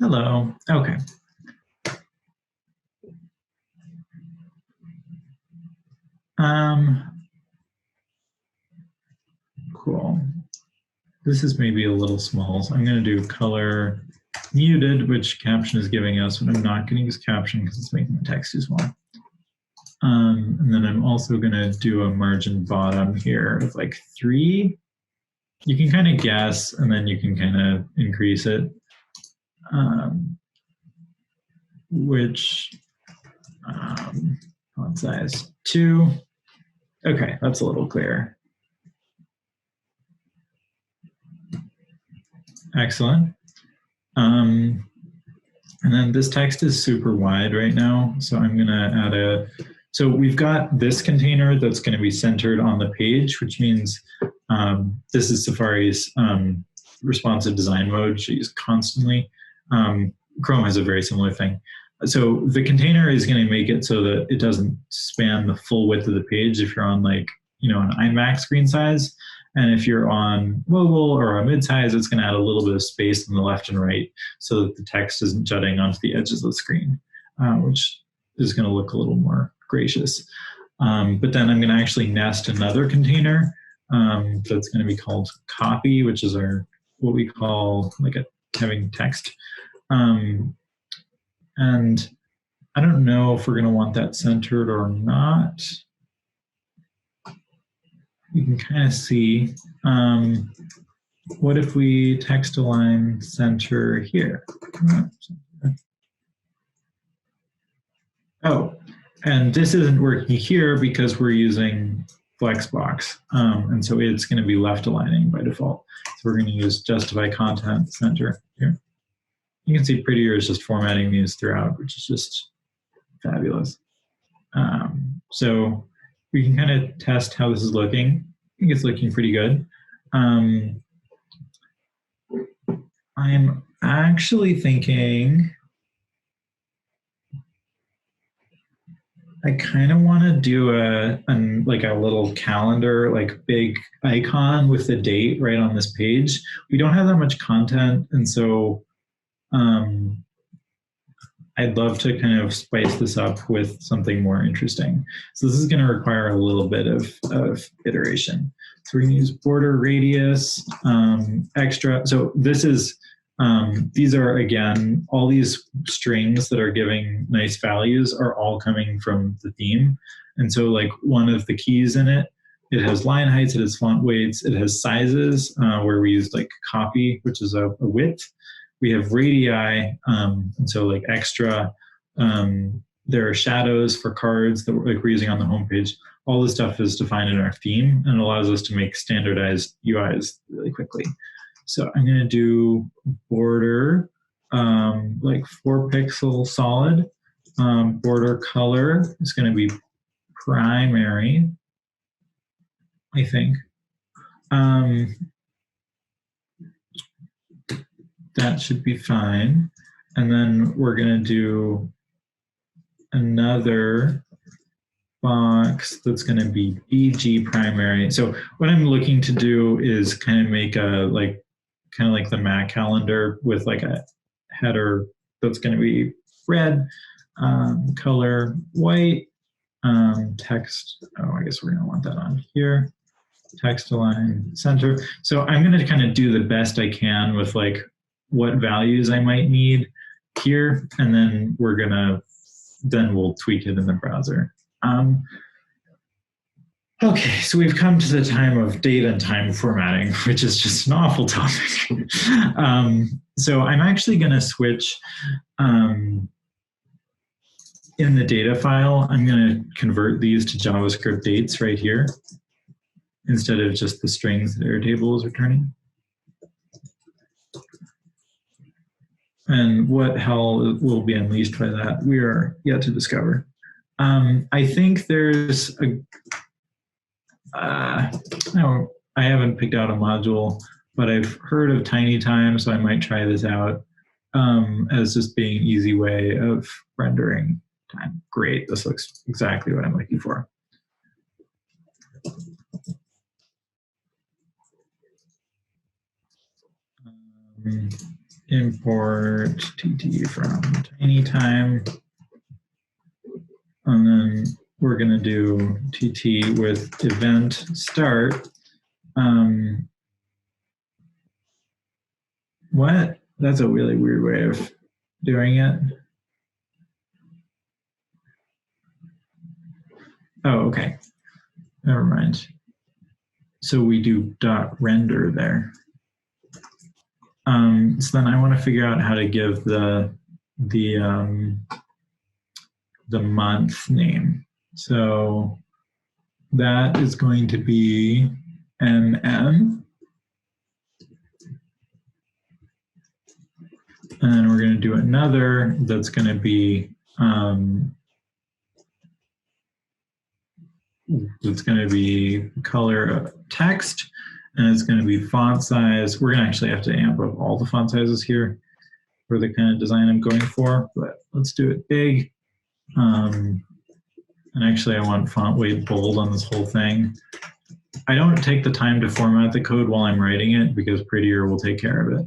Hello. Okay. Cool. This is maybe a little small, so I'm going to do color muted, which caption is giving us, but I'm not going to use caption because it's making the text too small. And then I'm also going to do a margin bottom here of like 3. You can kind of guess, and then you can kind of increase it, which font size 2. Okay, that's a little clearer. Excellent. And then this text is super wide right now, so I'm going to add a, so we've got this container that's going to be centered on the page, which means this is Safari's responsive design mode, which I use constantly. Chrome has a very similar thing. So the container is going to make it so that it doesn't span the full width of the page if you're on like, you know, an iMac screen size. And if you're on mobile or a mid-size, it's going to add a little bit of space on the left and right so that the text isn't jutting onto the edges of the screen, which is going to look a little more gracious. But then I'm going to actually nest another container that's going to be called copy, which is what we call like having text. And I don't know if we're going to want that centered or not. You can kind of see. What if we text align center here? Oh, and this isn't working here because we're using Flexbox. And so it's going to be left aligning by default. So we're going to use justify content center here. You can see Prettier is just formatting these throughout, which is just fabulous. So we can kind of test how this is looking. I think it's looking pretty good. I'm actually thinking I kind of want to do like a little calendar, like big icon with the date right on this page. We don't have that much content, and so I'd love to kind of spice this up with something more interesting. So this is going to require a little bit of iteration. So we're going to use border radius, extra. So this is, these are, again, all these strings that are giving nice values are all coming from the theme. And so like one of the keys in it, it has line heights, it has font weights, it has sizes, where we use like copy, which is a width. We have radii, and so like extra. There are shadows for cards that we're using on the homepage. All this stuff is defined in our theme and allows us to make standardized UIs really quickly. So I'm going to do border, like 4-pixel solid. Border color is going to be primary, I think. That should be fine. And then we're going to do another box that's going to be BG primary. So what I'm looking to do is kind of make a kind of like the Mac calendar with like a header that's going to be red, color white, text. Oh, I guess we're going to want that on here. Text align center. So I'm going to kind of do the best I can with like what values I might need here, and then we'll tweak it in the browser. Okay, so we've come to the time of date and time formatting, which is just an awful topic. So I'm actually going to switch in the data file. I'm going to convert these to JavaScript dates right here instead of just the strings that Airtable is returning. And what hell will be unleashed by that, we are yet to discover. I think there's I haven't picked out a module, but I've heard of TinyTime, so I might try this out as just being an easy way of rendering time. Great, this looks exactly what I'm looking for. Import TT from TinyTime, and then we're going to do TT with event start. What? That's a really weird way of doing it. Oh, okay. Never mind. So we do .render there. So then I want to figure out how to give the month name. So that is going to be MM. And then we're going to do another that's going to be color of text, and it's going to be font size. We're going to actually have to amp up all the font sizes here for the kind of design I'm going for, but let's do it big. And actually I want font weight bold on this whole thing. I don't take the time to format the code while I'm writing it because Prettier will take care of it.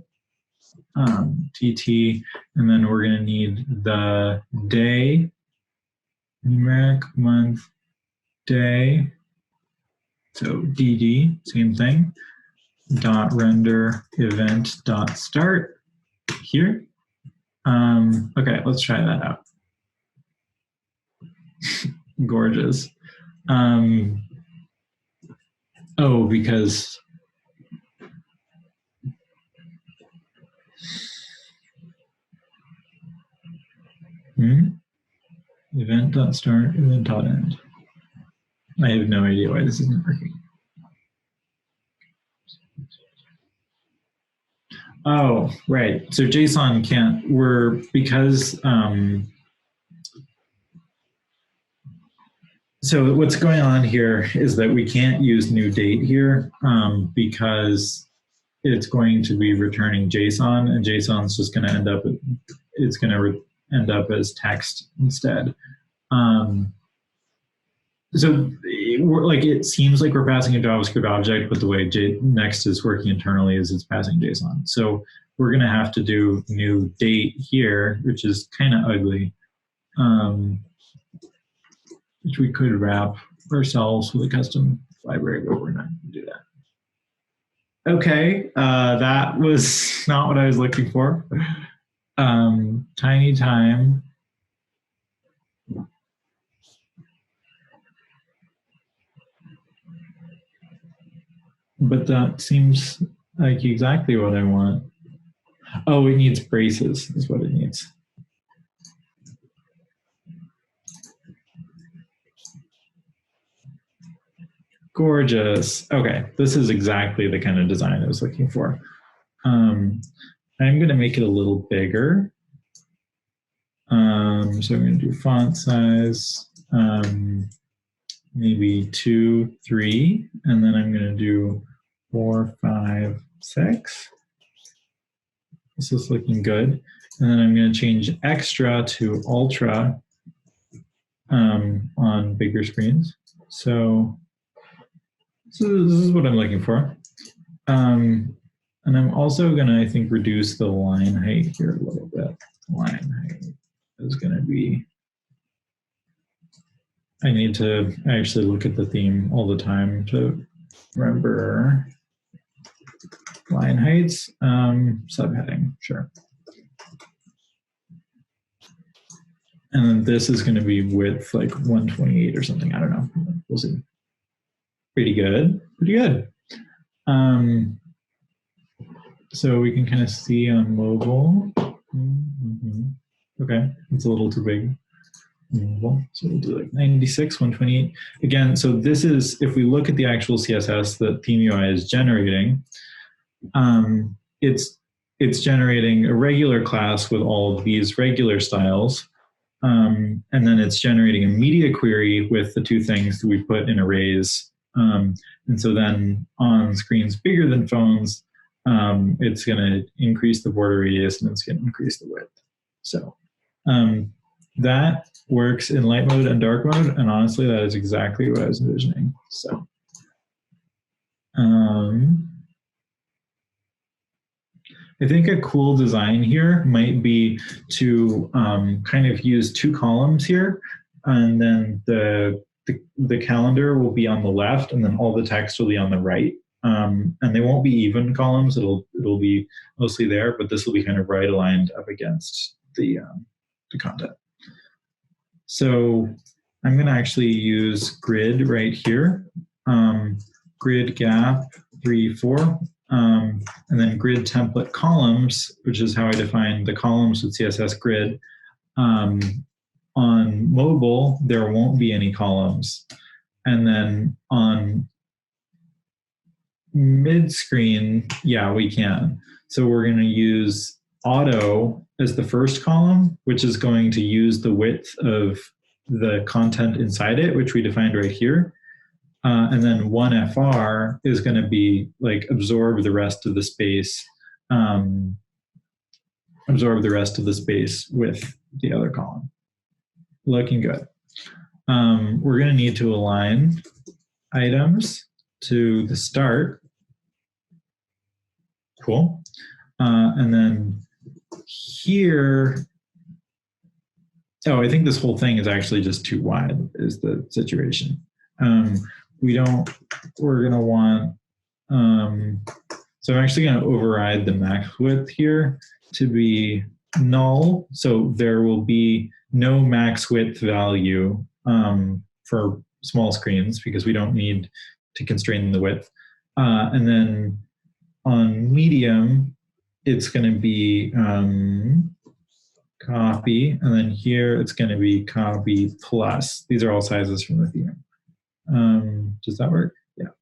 TT, and then we're going to need the day, numeric month, day, So dd, same thing, dot render event dot start here. Okay, let's try that out. Gorgeous. Oh, because event.start, event.end. I have no idea why this isn't working. Oh, right. So JSON can't, because, so what's going on here is that we can't use new date here because it's going to be returning JSON, and JSON's just going to end up, it's going to end up as text instead. So like it seems like we're passing a JavaScript object, but the way Next is working internally is it's passing JSON. So we're going to have to do new date here, which is kind of ugly, which we could wrap ourselves with a custom library, but we're not going to do that. Okay, that was not what I was looking for. Tiny time. But that seems like exactly what I want. Oh, it needs braces is what it needs. Gorgeous. Okay, this is exactly the kind of design I was looking for. I'm going to make it a little bigger. So I'm going to do font size, maybe 2, 3, and then I'm going to do 4, 5, 6. This is looking good. And then I'm going to change extra to ultra on bigger screens. So this is what I'm looking for. And I'm also going to, I think, reduce the line height here a little bit. Line height is going to be, I need to actually look at the theme all the time to remember line heights. Subheading, sure. And then this is going to be width like 128 or something. I don't know. We'll see. Pretty good. Pretty good. So we can kind of see on mobile. Okay, it's a little too big. So we'll do like 96, 128. Again, so this is, if we look at the actual CSS that Theme UI is generating, it's generating a regular class with all of these regular styles. And then it's generating a media query with the two things that we put in arrays. And so then on screens bigger than phones, it's going to increase the border radius and it's going to increase the width. So that works in light mode and dark mode. And honestly, that is exactly what I was envisioning. So I think a cool design here might be to kind of use 2 columns here, and then the calendar will be on the left, and then all the text will be on the right. And they won't be even columns; it'll be mostly there, but this will be kind of right aligned up against the content. So I'm going to actually use grid right here, grid gap 3, 4. And then grid template columns, which is how I define the columns with CSS grid. On mobile, there won't be any columns. And then on mid-screen, yeah, we can. So we're going to use auto as the first column, which is going to use the width of the content inside it, which we defined right here. And then 1FR is going to be like absorb the rest of the space, with the other column. Looking good. We're going to need to align items to the start. Cool. And then here, oh, I think this whole thing is actually just too wide is the situation. we're gonna want, so I'm actually gonna override the max width here to be null. So there will be no max width value for small screens because we don't need to constrain the width. And then on medium, it's going to be copy, and then here it's going to be copy plus. These are all sizes from the theme. Does that work? Yeah.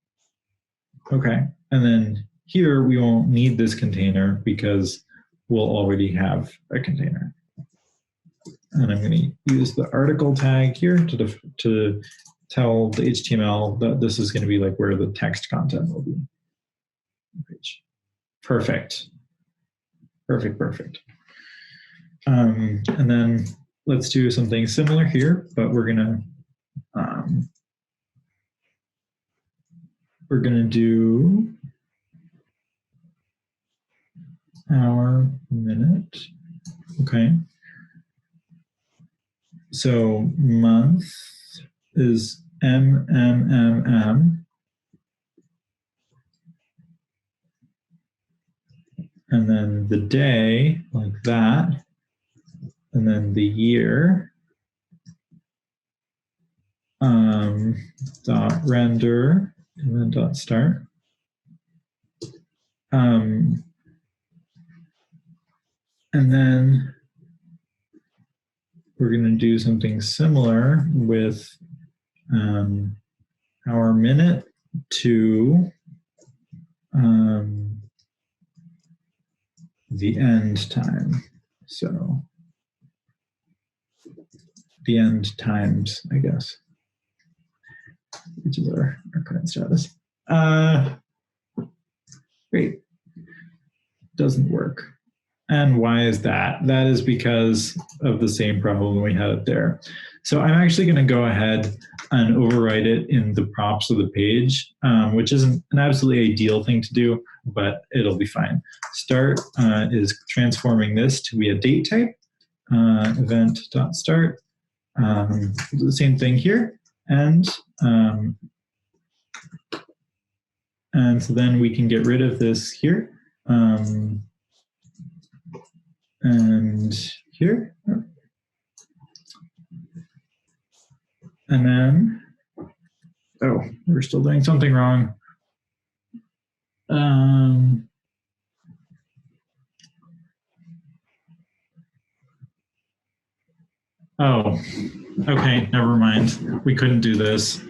Okay. And then here we won't need this container because we'll already have a container. And I'm going to use the article tag here to tell the HTML that this is going to be like where the text content will be. Perfect. Perfect. And then let's do something similar here, but we're gonna do hour, minute. Okay. So month is MMMM. And then the day, like that. And then the year, dot render, and then dot start. And then we're going to do something similar with our minute to the end time. So the end times, I guess, which is our current status. Great. Doesn't work. And why is that? That is because of the same problem we had up there. So I'm actually going to go ahead and overwrite it in the props of the page, which isn't an absolutely ideal thing to do, but it'll be fine. Start is transforming this to be a date type, event.start. The same thing here. And so then we can get rid of this here. And here. And then, oh, we're still doing something wrong. Oh, okay, never mind. We couldn't do this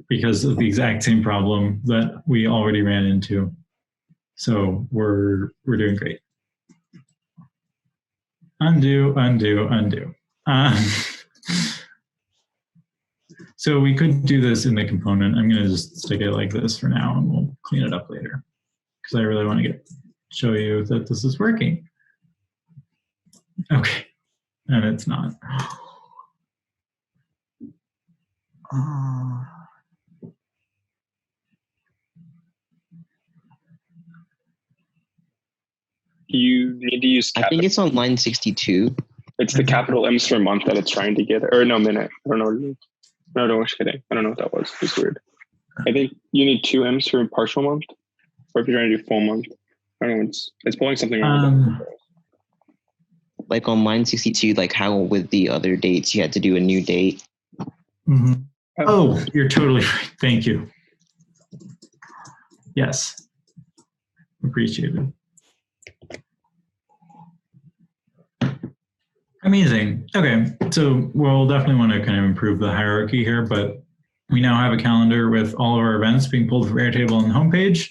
because of the exact same problem that we already ran into. So we're doing great. Undo. So we could do this in the component. I'm going to just stick it like this for now, and we'll clean it up later because I really want to show you that this is working. Okay, and it's not. You need to use I think it's on line 62. It's the capital M's for month that it's trying to get, or no, minute. I don't know what it is. No, I was kidding. I don't know what that was. It's weird. I think you need 2 M's for partial month, or if you're trying to do full month. I don't know. It's pulling something wrong. Like on line 62, like how with the other dates, you had to do a new date. Mm-hmm. Oh, you're totally right. Thank you. Yes. Appreciated. Amazing. Okay, so we'll definitely want to kind of improve the hierarchy here, but we now have a calendar with all of our events being pulled from Airtable on the homepage,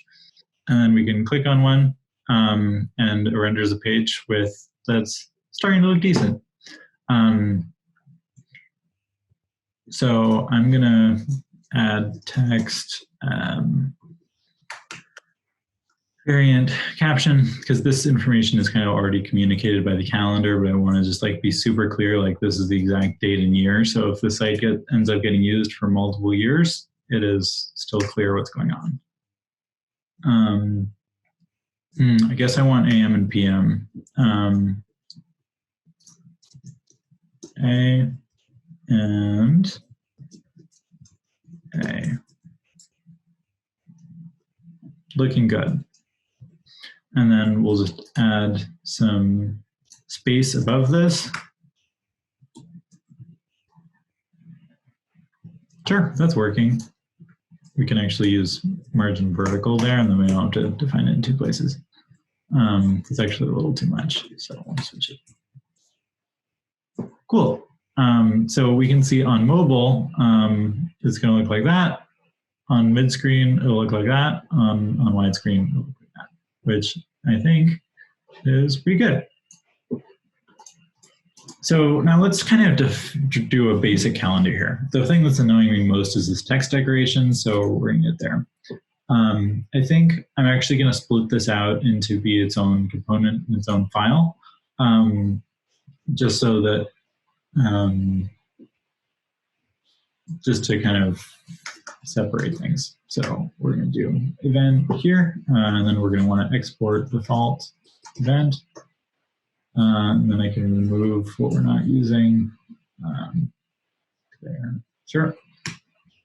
and then we can click on one, and it renders a page that's starting to look decent. So I'm gonna add text variant caption, because this information is kind of already communicated by the calendar, but I want to just like be super clear, like this is the exact date and year. So if the site ends up getting used for multiple years, it is still clear what's going on. I guess I want AM and PM. A and A. looking good. And then we'll just add some space above this. Sure, that's working. We can actually use margin vertical there, and then we don't have to define it in two places. It's actually a little too much, so I don't want to switch it. Cool. So we can see on mobile, it's going to look like that. On mid-screen, it'll look like that. On widescreen, it'll look like that, which I think is pretty good. So now let's kind of do a basic calendar here. The thing that's annoying me most is this text decoration, so we're going to get there. I think I'm actually going to split this out into be its own component and its own file, just so that, just to kind of separate things. So we're going to do event here, and then we're going to want to export default event. And then I can remove what we're not using. There. Sure.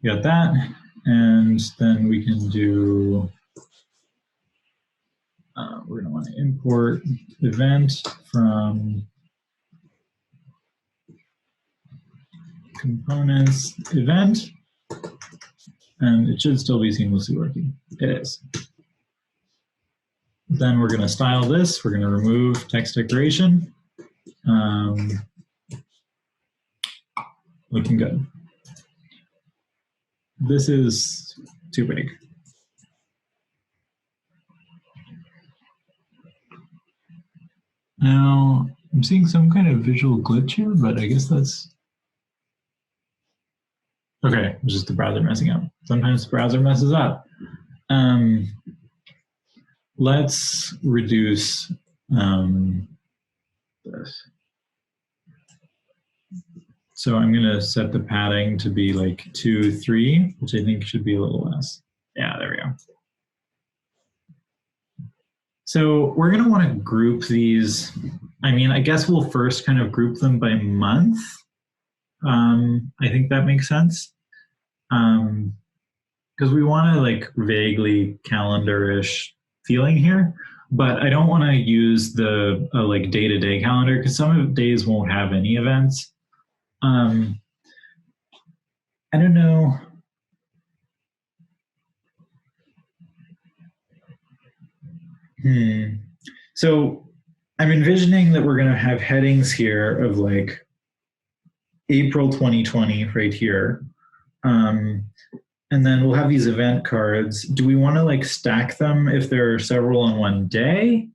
Got that. And then we can do, we're going to want to import event from components event. And it should still be seamlessly working. It is. Then we're going to style this. We're going to remove text decoration. Looking good. This is too big. Now, I'm seeing some kind of visual glitch here, but I guess that's... Okay, it's just the browser messing up. Sometimes the browser messes up. Let's reduce this. So I'm going to set the padding to be like 2, 3, which I think should be a little less. Yeah, there we go. So we're going to want to group these. I mean, I guess we'll first kind of group them by month. I think that makes sense. Because we want to like vaguely calendar-ish feeling here, but I don't want to use the like day-to-day calendar because some of the days won't have any events. I don't know. So I'm envisioning that we're going to have headings here of like April 2020 right here. And then we'll have these event cards. Do we want to like stack them if there are several on one day?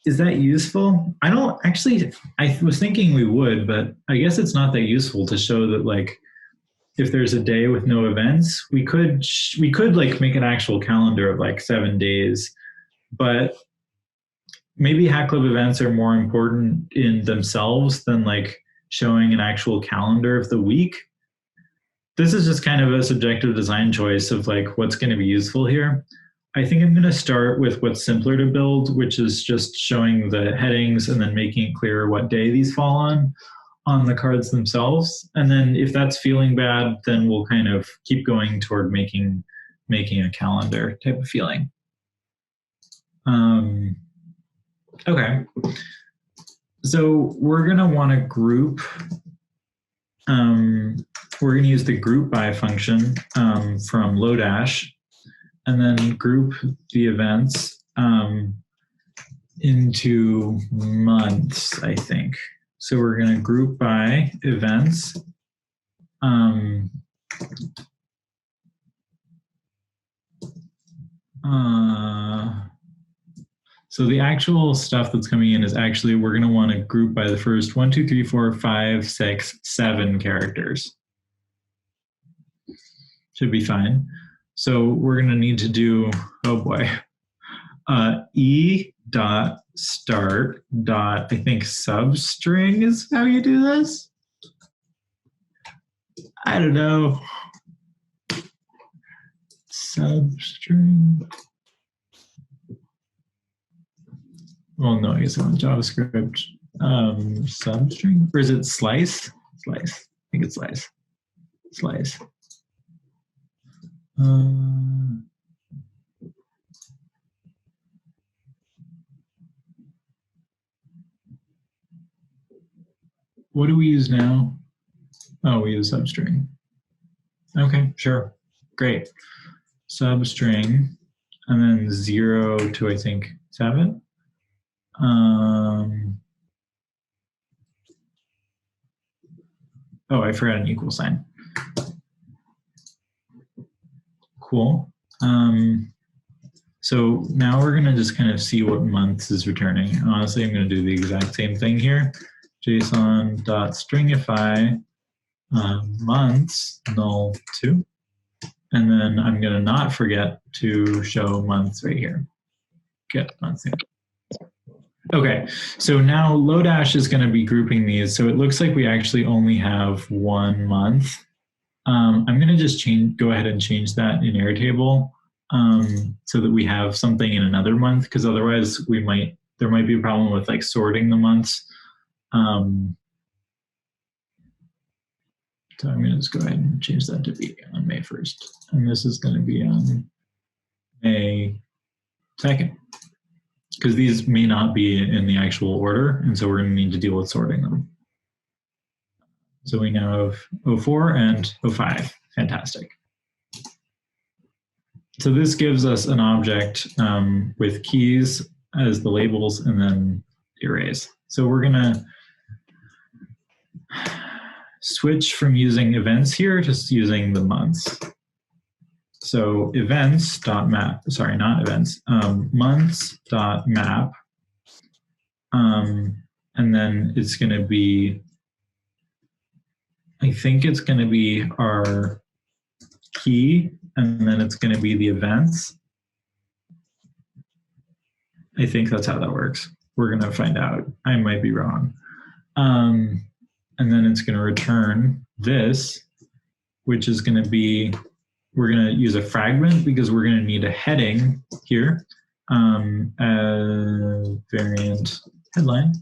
Is that useful? I don't actually, I was thinking we would, but I guess it's not that useful to show that like, if there's a day with no events, we could like make an actual calendar of like 7 days, but maybe Hack Club events are more important in themselves than like showing an actual calendar of the week. This is just kind of a subjective design choice of like what's going to be useful here. I think I'm going to start with what's simpler to build, which is just showing the headings and then making it clear what day these fall on the cards themselves. And then if that's feeling bad, then we'll kind of keep going toward making a calendar type of feeling. Okay. So we're going to want to group. We're going to use the group by function from Lodash, and then group the events into months, I think. So we're going to group by events. So the actual stuff that's coming in is actually, we're going to want to group by the first 1, 2, 3, 4, 5, 6, 7 characters. Should be fine. So we're going to need to do, oh boy, e.start. I think substring is how you do this. I don't know. Substring. Well, no, I guess on JavaScript. Substring, or is it slice? Slice. I think it's slice. Slice. what do we use now? Oh, we use substring. Okay, sure. Great. Substring, and then 0 to, I think, 7. Oh, I forgot an equal sign. Cool. So now we're going to just kind of see what months is returning. Honestly, I'm going to do the exact same thing here. JSON.stringify months null 2. And then I'm going to not forget to show months right here. Get months here. Okay, so now Lodash is going to be grouping these. So it looks like we actually only have 1 month. I'm going to just go ahead and change that in Airtable so that we have something in another month, because otherwise there might be a problem with like sorting the months. So I'm going to just go ahead and change that to be on May 1st. And this is going to be on May 2nd. Because these may not be in the actual order, and so we're going to need to deal with sorting them. So we now have 04 and 05. Fantastic. So this gives us an object with keys as the labels and then the arrays. So we're going to switch from using events here to using the months. So events.map, sorry, not events, months.map. And then it's going to be, I think it's going to be our key, and then it's going to be the events. I think that's how that works. We're going to find out. I might be wrong. And then it's going to return this, which is going to be, we're going to use a fragment because we're going to need a heading here, variant headline,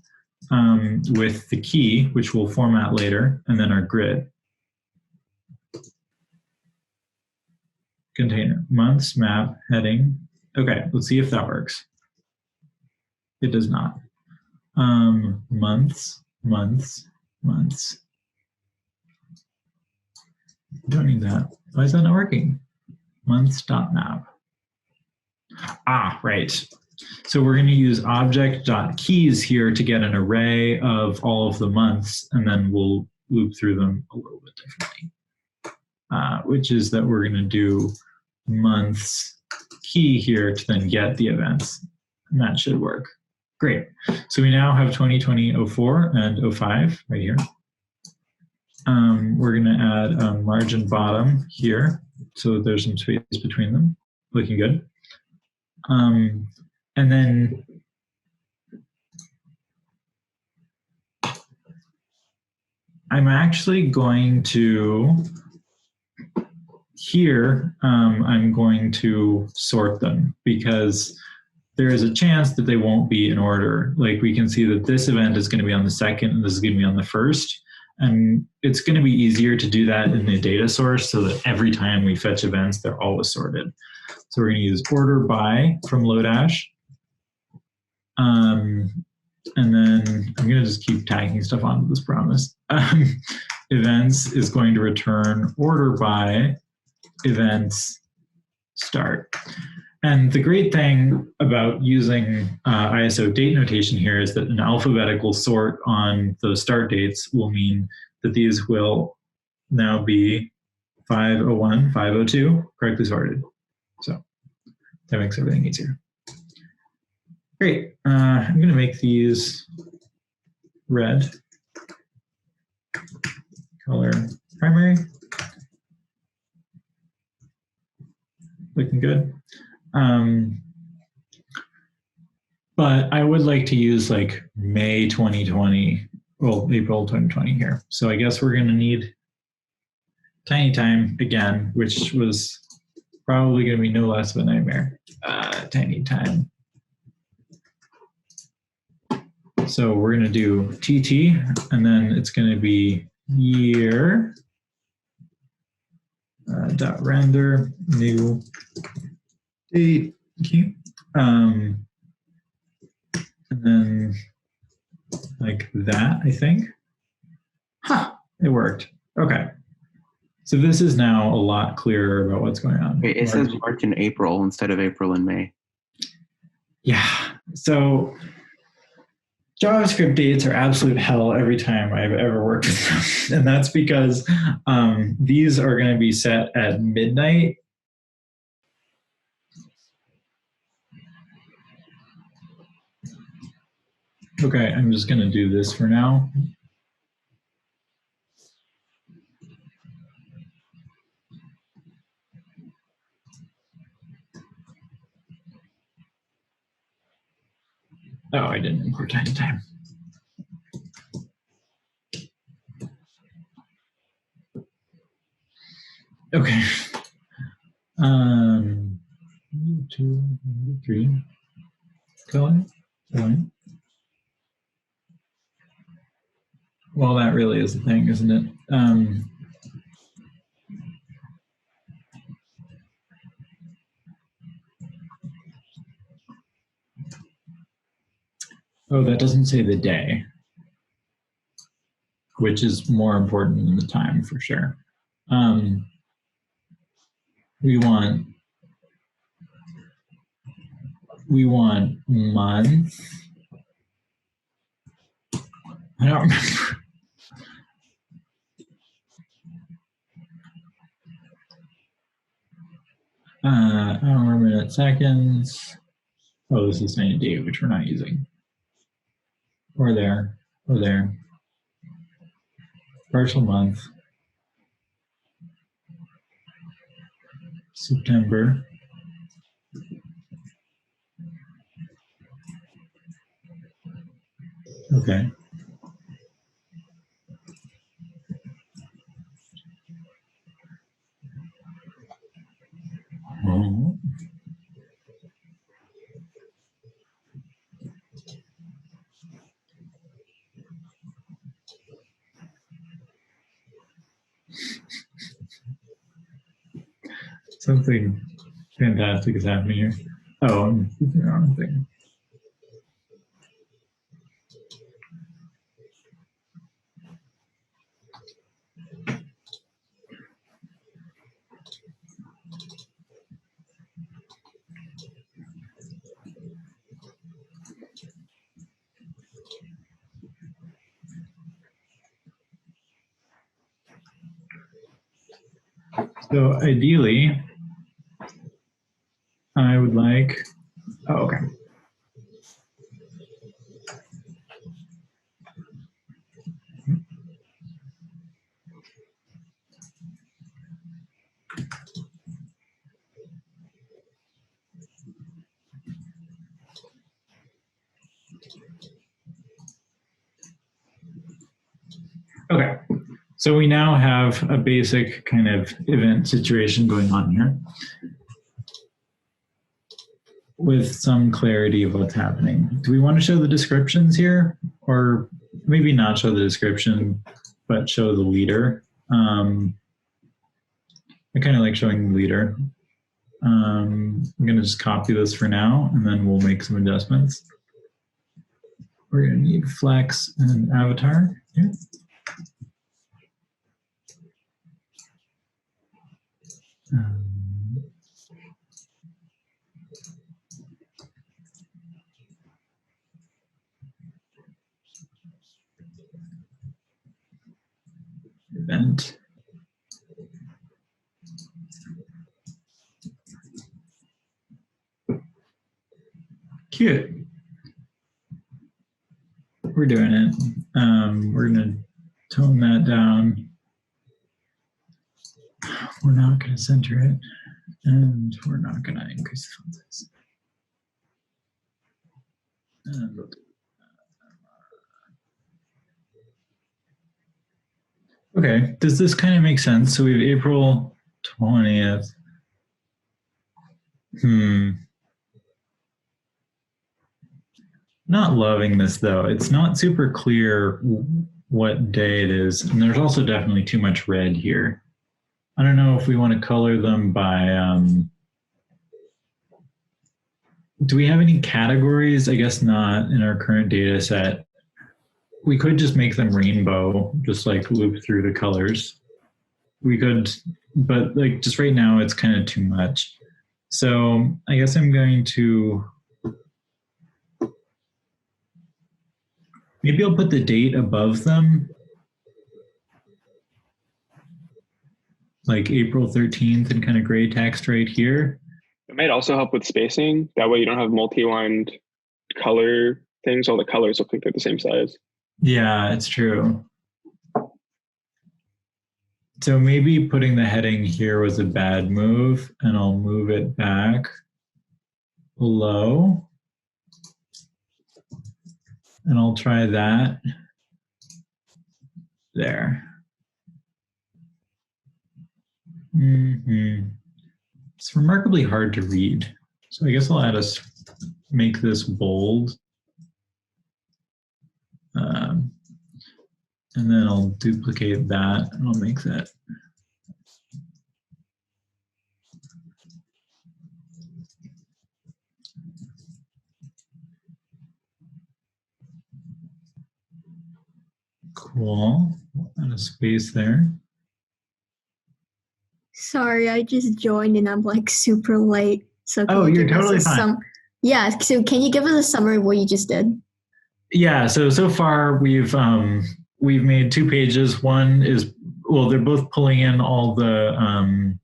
with the key, which we'll format later, and then our grid. Container, months, map, heading. Okay, let's see if that works. It does not. Months. Don't need that. Why is that not working? Months.map. Ah, right. So we're going to use object.keys here to get an array of all of the months, and then we'll loop through them a little bit differently, which is that we're going to do months key here to then get the events, and that should work. Great. So we now have 2020, 04, and 05 right here. We're going to add a margin bottom here so that there's some space between them. Looking good. And then I'm actually going to, here, I'm going to sort them because there is a chance that they won't be in order. Like we can see that this event is going to be on the 2nd and this is going to be on the 1st. And it's going to be easier to do that in the data source so that every time we fetch events, they're always sorted. So we're going to use order by from Lodash. And then I'm going to just keep tagging stuff onto this promise. Events is going to return order by events start. And the great thing about using ISO date notation here is that an alphabetical sort on those start dates will mean that these will now be 501, 502, correctly sorted. So that makes everything easier. Great. I'm going to make these red. Color primary. Looking good. But I would like to use like May 2020, well, April 2020 here. So I guess we're going to need tiny time again, which was probably going to be no less of a nightmare. Tiny time. So we're going to do TT, and then it's going to be year dot render new date key, and then like that, I think. It worked. Okay. So this is now a lot clearer about what's going on. Wait, it says March and April instead of April and May. Yeah. So JavaScript dates are absolute hell every time I've ever worked with them. And that's because these are going to be set at midnight. Okay, I'm just going to do this for now. Oh, I didn't import time. Okay. 1, 2, 3. Going. Well, that really is the thing, isn't it? Oh, that doesn't say the day, which is more important than the time for sure. We want month. I don't remember. I don't remember minute, seconds. Oh, this is 90 day, which we're not using. Or there. Partial month. September. Okay. Oh. Something fantastic is happening here. Oh, I'm using the wrong thing. So ideally, I would like, oh, okay. Okay, so we now have a basic kind of event situation going on here with some clarity of what's happening. Do we want to show the descriptions here, or maybe not show the description, but show the leader? I kind of like showing the leader. I'm going to just copy this for now, and then we'll make some adjustments. We're going to need flex and avatar here. Event. Cute. We're doing it. We're going to tone that down. We're not going to center it, and we're not going to increase the font size. And we'll do okay, does this kind of make sense? So we have April 20th. Not loving this though. It's not super clear what day it is. And there's also definitely too much red here. I don't know if we want to color them by, do we have any categories? I guess not in our current data set. we could just make them rainbow, just like loop through the colors. We could, but like just right now it's kind of too much. So I guess I'm going to, maybe I'll put the date above them, like April 13th and kind of gray text right here. It might also help with spacing. That way you don't have multi-lined color things. All the colors look like they're the same size. Yeah, it's true. So maybe putting the heading here was a bad move, and I'll move it back below. And I'll try that there. It's remarkably hard to read. So I guess I'll add make this bold. And then I'll duplicate that and I'll make that. Cool. Add a space there. Sorry, I just joined and I'm like super late. So oh, you're totally fine. Yeah, so can you give us a summary of what you just did? Yeah, so far we've made 2 pages. One is, well, they're both pulling in all the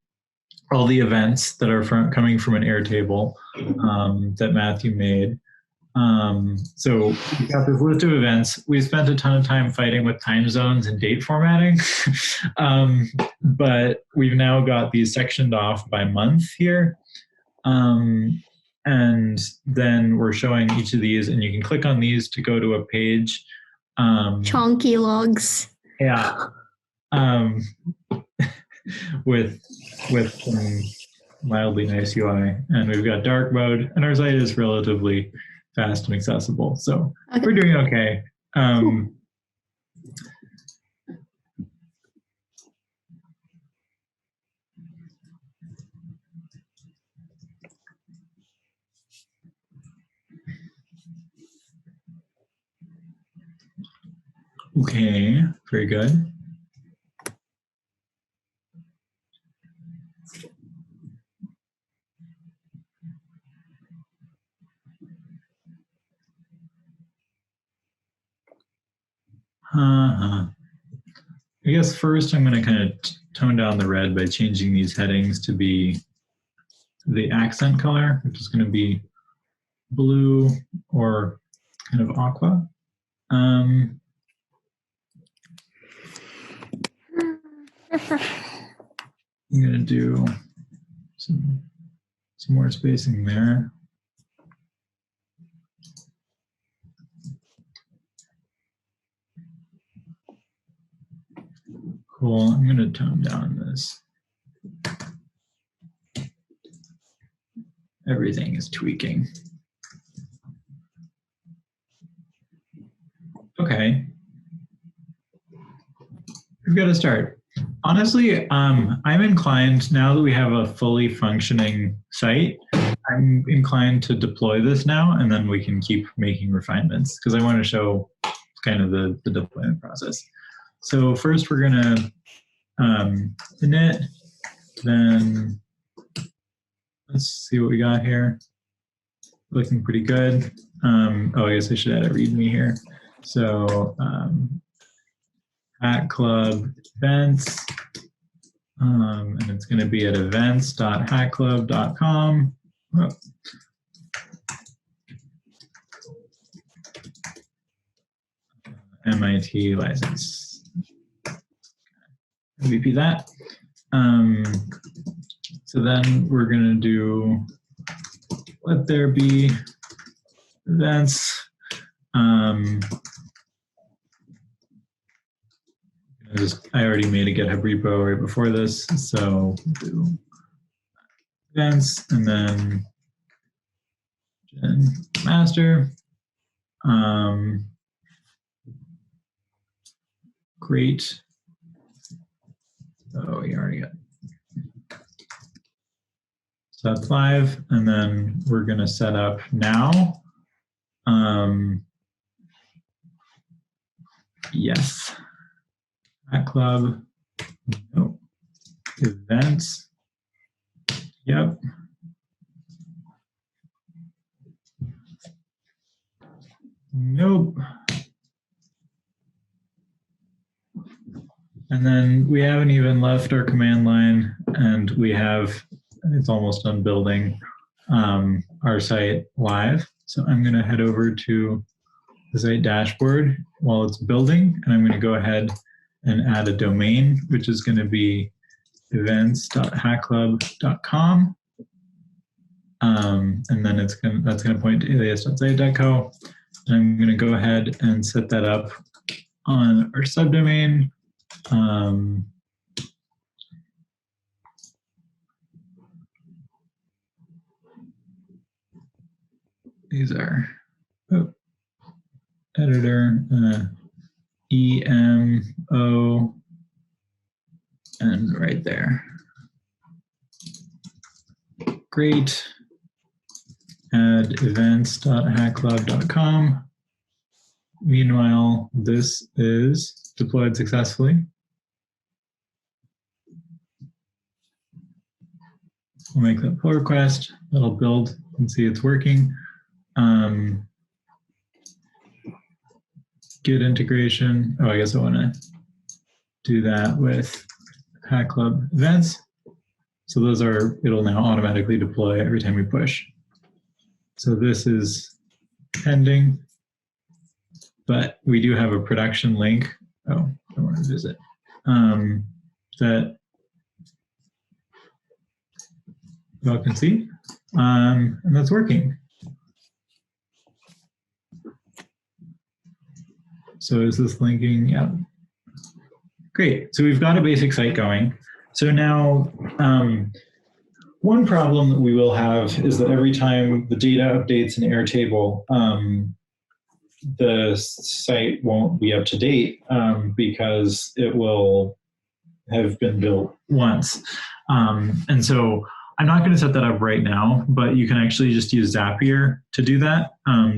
events that are coming from an Airtable that Matthew made. So we've got this list of events. We spent a ton of time fighting with time zones and date formatting, but we've now got these sectioned off by month here. And then we're showing each of these, and you can click on these to go to a page. Chunky logs. Yeah. with some mildly nice UI. And we've got dark mode, and our site is relatively fast and accessible. So okay. We're doing okay. Okay, very good. I guess first I'm going to kind of tone down the red by changing these headings to be the accent color, which is going to be blue or kind of aqua. I'm going to do some more spacing there. Cool, I'm going to tone down this. Everything is tweaking. Okay. We've got to start. Honestly, I'm inclined, now that we have a fully functioning site, I'm inclined to deploy this now, and then we can keep making refinements, because I want to show kind of the deployment process. So first we're going to init, then let's see what we got here. Looking pretty good. Oh, I guess I should add a README here. So at club events, and it's going to be at events.hackclub.com. Oh. MIT license. MVP that. So then we're going to do let there be events. I already made a GitHub repo right before this, so do events and then master. Great. Oh, we already got. So that's live, and then we're going to set up now. Yes. Hack Club. Nope. Events. Yep. Nope. And then we haven't even left our command line, and we have, it's almost done building our site live. So I'm going to head over to the site dashboard while it's building, and I'm going to go ahead and add a domain, which is going to be events.hackclub.com. And then that's going to point to alias.site.co. And I'm going to go ahead and set that up on our subdomain. These are editor, EMO, and right there. Great. Add events.hackclub.com. Meanwhile, this is deployed successfully. We'll make that pull request. That'll build and see it's working. Git integration. Oh, I guess I want to do that with Hack Club events. So those are, it'll now automatically deploy every time we push. So this is pending, but we do have a production link. Oh, I want to visit. That you all can see, and that's working. So is this linking? Yeah. Great. So we've got a basic site going. So now, one problem that we will have is that every time the data updates in Airtable, the site won't be up to date because it will have been built once. And so I'm not going to set that up right now, but you can actually just use Zapier to do that,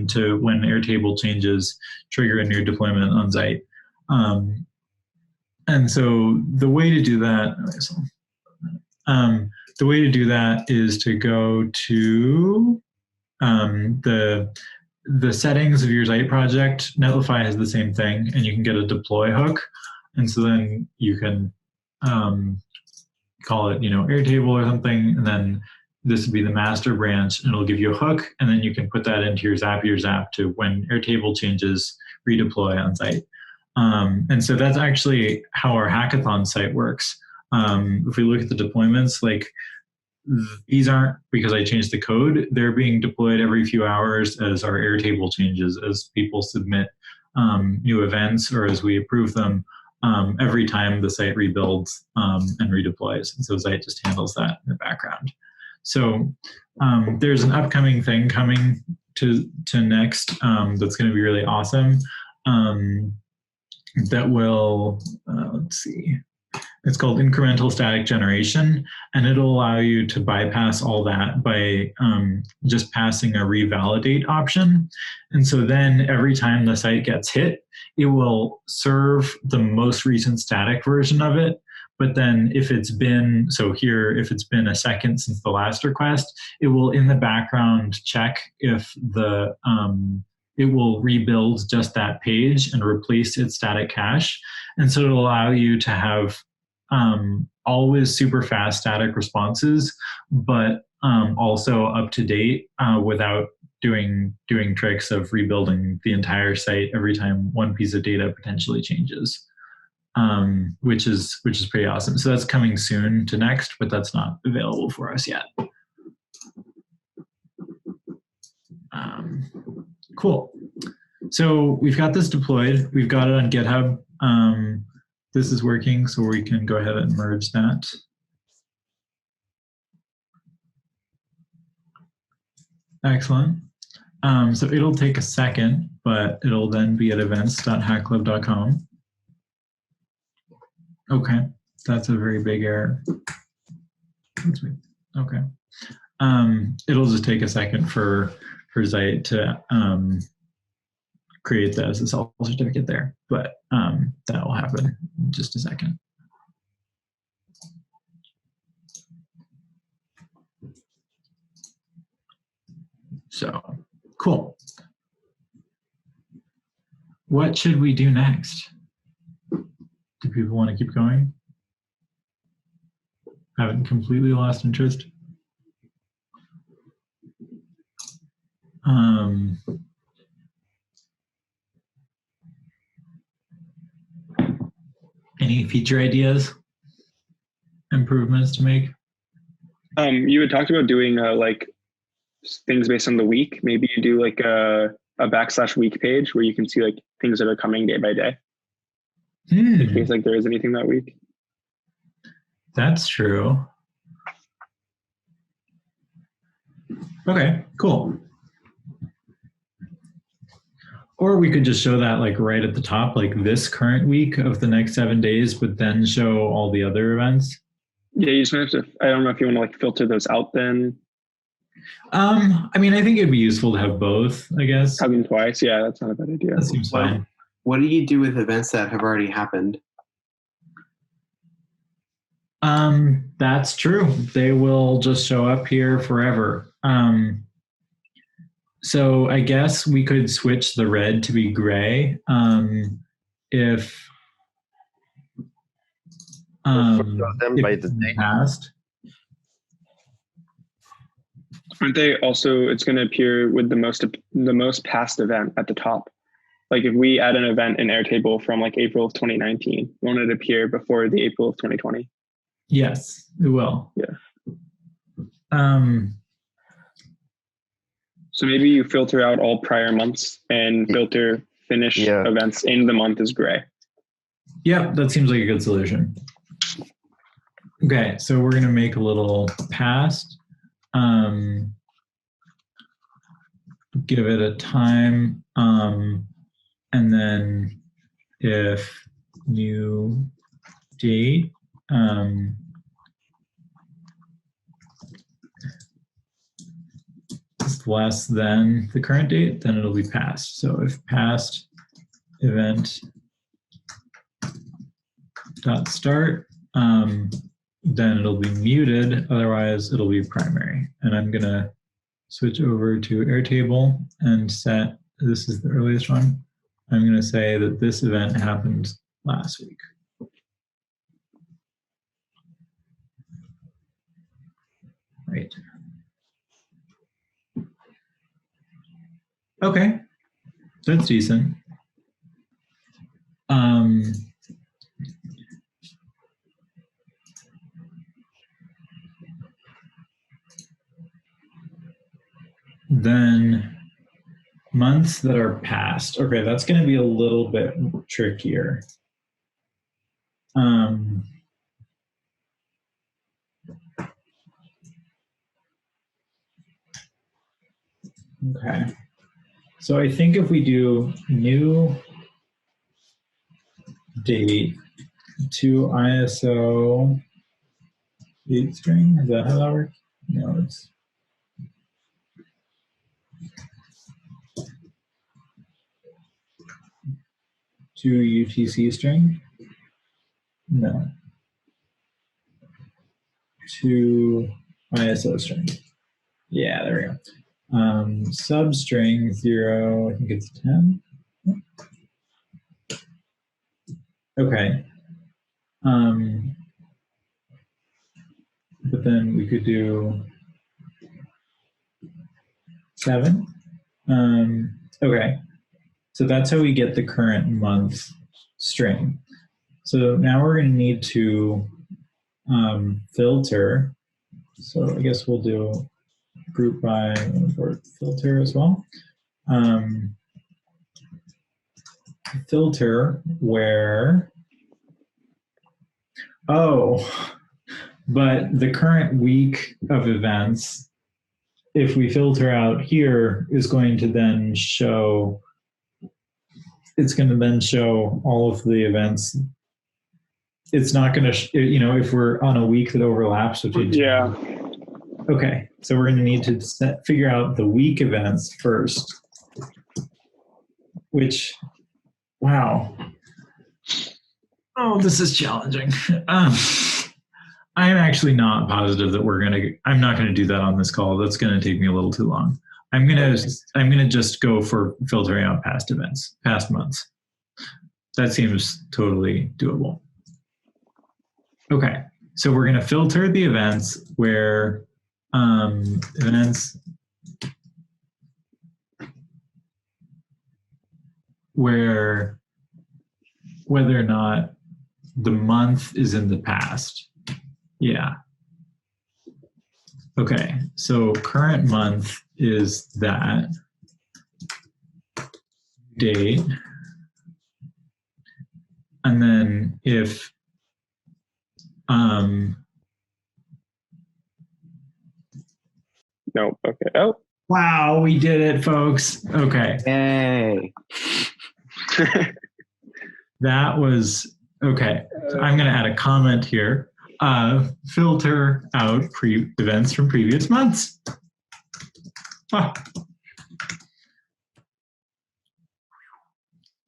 to when Airtable changes, trigger a new deployment on site. And so the way to do that, is to go to the settings of your site project. Netlify has the same thing, and you can get a deploy hook. And so then you can call it, Airtable or something, and then this would be the master branch, and it'll give you a hook, and then you can put that into your Zapier Zap to when Airtable changes, redeploy on site. And so that's actually how our hackathon site works. If we look at the deployments, like these aren't because I changed the code, they're being deployed every few hours as our Airtable changes, as people submit new events or as we approve them. Every time the site rebuilds and redeploys. And so Site just handles that in the background. So there's an upcoming thing coming to Next that's going to be really awesome. That will, let's see, it's called incremental static generation, and it'll allow you to bypass all that by just passing a revalidate option. And so then every time the site gets hit, it will serve the most recent static version of it. But then if it's been, so here, if it's been a second since the last request, it will in the background check if the, it will rebuild just that page and replace its static cache. And so it'll allow you to have always super fast static responses, but also up to date without doing tricks of rebuilding the entire site every time one piece of data potentially changes, which is pretty awesome. So that's coming soon to Next, but that's not available for us yet. Cool. So we've got this deployed. We've got it on GitHub. This is working, so we can go ahead and merge that. Excellent. So it'll take a second, but it'll then be at events.hackclub.com. Okay, that's a very big error. Okay. It'll just take a second for Zeit to create the SSL certificate there, but that will happen in just a second. So cool. What should we do next? Do people want to keep going? Haven't completely lost interest. Any feature ideas, improvements to make? You had talked about doing like things based on the week. Maybe you do like a /week page where you can see like things that are coming day by day. In case like there is anything that week. That's true. Okay, cool. Or we could just show that like right at the top, like this current week of the next 7 days, but then show all the other events. Yeah, you just have to, I don't know if you want to like filter those out then. I mean, I think it'd be useful to have both, I guess. Have them twice. Yeah, that's not a bad idea. That seems fine. What do you do with events that have already happened? That's true. They will just show up here forever. So I guess we could switch the red to be gray if them by the date. past. Aren't they also? It's going to appear with the most past event at the top. Like if we add an event in Airtable from like April of 2019, won't it appear before the April of 2020? Yes, it will. Yeah. So maybe you filter out all prior months and filter finish events in the month as gray. Yep, that seems like a good solution. Okay, so we're going to make a little past. Give it a time. And then if new date, is less than the current date, then it'll be past. So if past event dot start, then it'll be muted. Otherwise, it'll be primary. And I'm gonna switch over to Airtable and set. This is the earliest one. I'm gonna say that this event happened last week. Right. Okay, that's decent. Then months that are past. Okay, that's going to be a little bit trickier. Okay. So I think if we do new date to ISO date string, is that how that works? No, it's to UTC string? No. To ISO string. Yeah, there we go. Substring 0, I think it's 10. Okay. But then we could do 7. Okay. So that's how we get the current month string. So now we're going to need to filter. So I guess we'll do group by filter as well. Filter where, but the current week of events, if we filter out here, is going to then show, it's going to then show all of the events. It's not going to, if we're on a week that overlaps between two. Yeah. Okay, so we're going to need to figure out the week events first. which, wow. Oh, this is challenging. I'm actually not positive that I'm not gonna do that on this call. That's gonna take me a little too long. I'm gonna just go for filtering out past events, past months. That seems totally doable. Okay, so we're gonna filter the events where events where whether or not the month is in the past. Yeah. Okay, so current month is that date. And then if No. Okay. Oh. wow, we did it, folks. Okay. Yay. That was okay. So I'm going to add a comment here. Filter out events from previous months. Ah.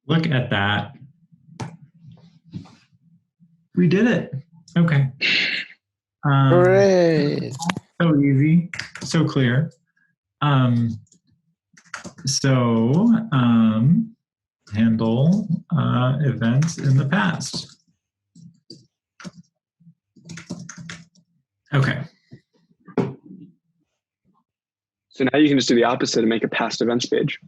Look at that. We did it. Okay. Hooray! So easy, so clear. Handle events in the past. Okay. So now you can just do the opposite and make a past events page.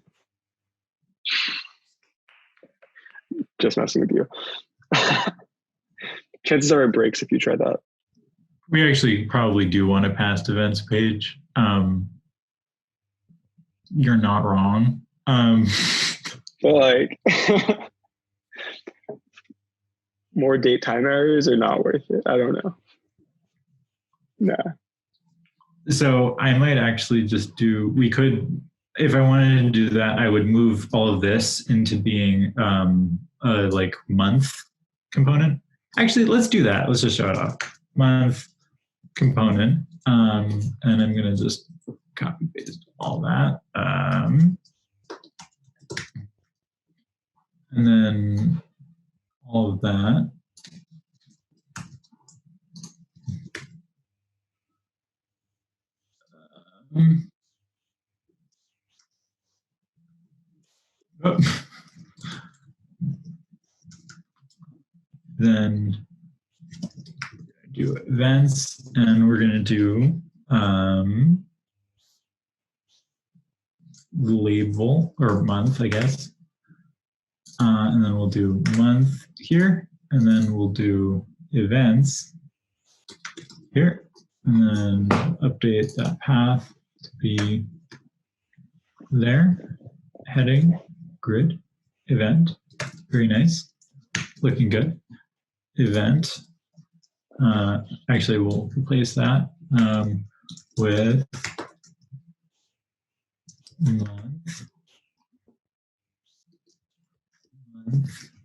Just messing with you. Chances are it breaks if you try that. We actually probably do want a past events page. You're not wrong. But like, more date time errors are not worth it. I don't know. Nah. So I might actually just we could, if I wanted to do that, I would move all of this into being a like month component. Actually, let's do that. Let's just show it off. Month component. And I'm going to just copy paste all that. And then all of that. Then do events, and we're going to do label or month, I guess. And then we'll do month here, and then we'll do events here, and then update that path to be there. Heading, grid, event, very nice, looking good. Event, actually we'll replace that with month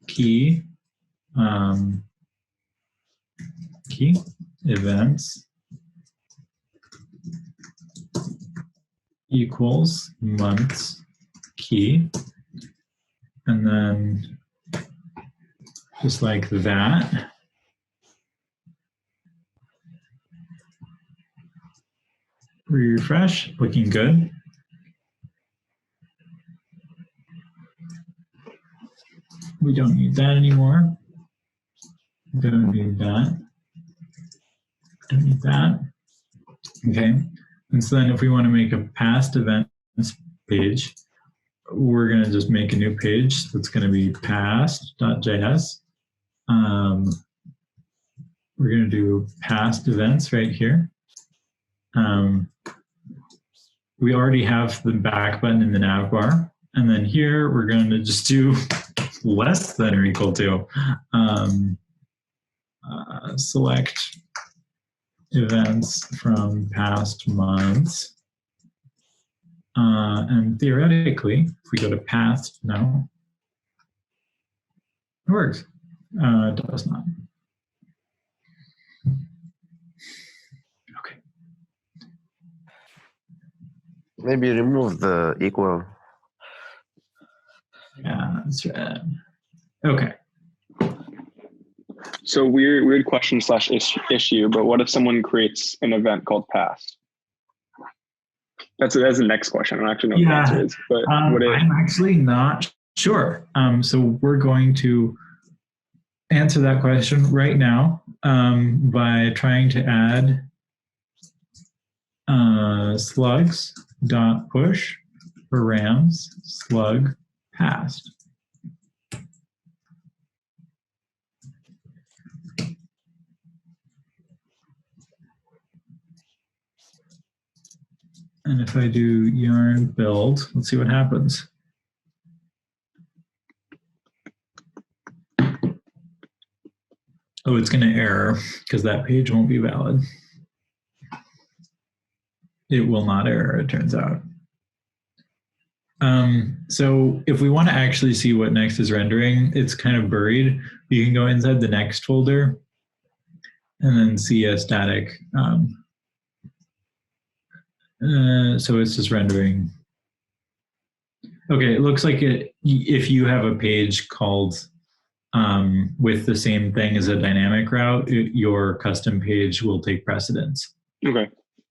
key key events equals months key, and then just like that. Refresh, looking good. We don't need that anymore. Don't need that. Don't need that. Okay. And so then if we want to make a past events page, we're going to just make a new page that's going to be past.js. We're going to do past events right here. We already have the back button in the nav bar. And then here we're going to just do less than or equal to select events from past months. And theoretically, if we go to past now, it works. It does not. Okay. Maybe remove the equal. Yeah. thread. Okay. So weird question / issue, but what if someone creates an event called past? That's the next question. I don't actually know what the answer is, but I'm actually not sure. So we're going to answer that question right now by trying to add slugs.push params slug past. And if I do yarn build, let's see what happens. Oh, it's going to error because that page won't be valid. It will not error, it turns out. So if we want to actually see what Next is rendering, it's kind of buried. You can go inside the Next folder and then see a static. So it's just rendering. Okay, it looks like if you have a page called with the same thing as a dynamic route, your custom page will take precedence. Okay.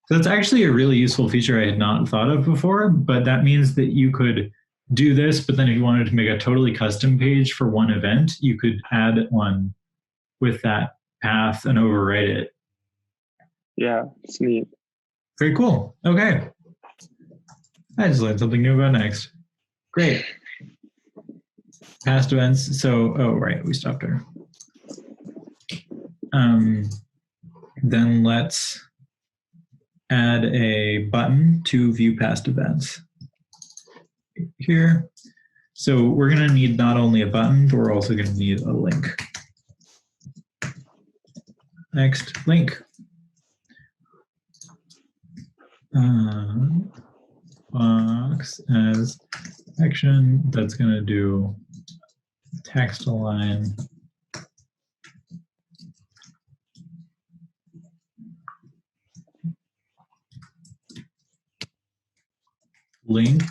So that's actually a really useful feature I had not thought of before, but that means that you could do this, but then if you wanted to make a totally custom page for one event, you could add one with that path and overwrite it. Yeah, it's neat. Very cool. Okay. I just learned something new about Next. Great. Past events. So, oh, right, we stopped there. Then let's add a button to view past events here. So we're going to need not only a button, but we're also going to need a link. Next, link. Box as action that's going to do text align link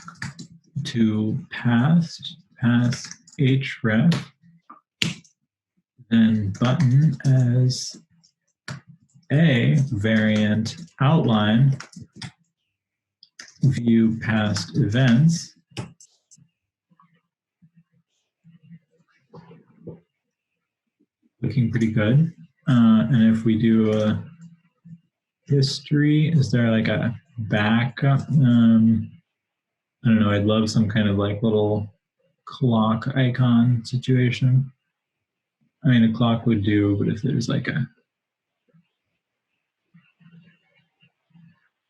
to pass href, then button as a variant outline view past events looking pretty good. And if we do a history, is there like a backup? I don't know, I'd love some kind of like little clock icon situation. I mean, a clock would do, but if there's like a...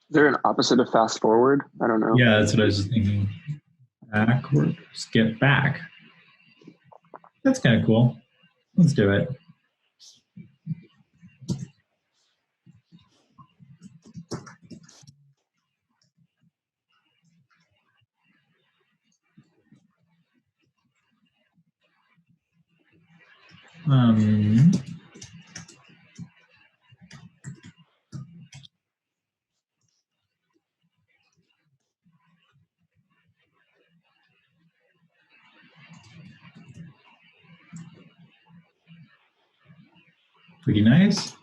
Is there an opposite of fast forward? I don't know. Yeah, that's what I was just thinking. Backward, skip back. That's kind of cool. Let's do it. Pretty nice.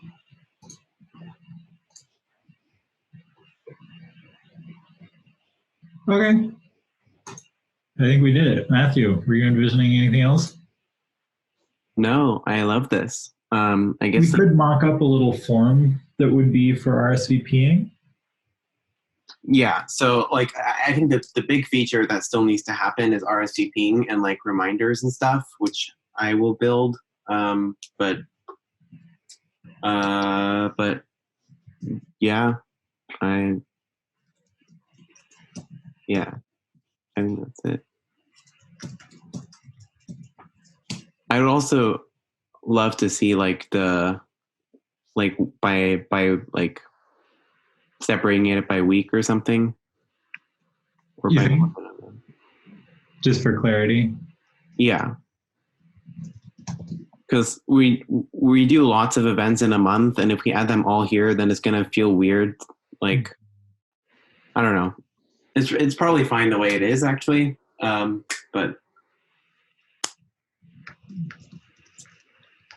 Okay. I think we did it. Matthew, were you envisioning anything else? No, I love this. I guess we could mock up a little form that would be for RSVPing. Yeah, so like I think that the big feature that still needs to happen is RSVPing and like reminders and stuff, which I will build. But yeah, I think that's it. I would also love to see like the by like separating it by week or something, or by think? Just for clarity. Yeah, because we do lots of events in a month, and if we add them all here, then it's gonna feel weird. Like, I don't know. It's probably fine the way it is actually, but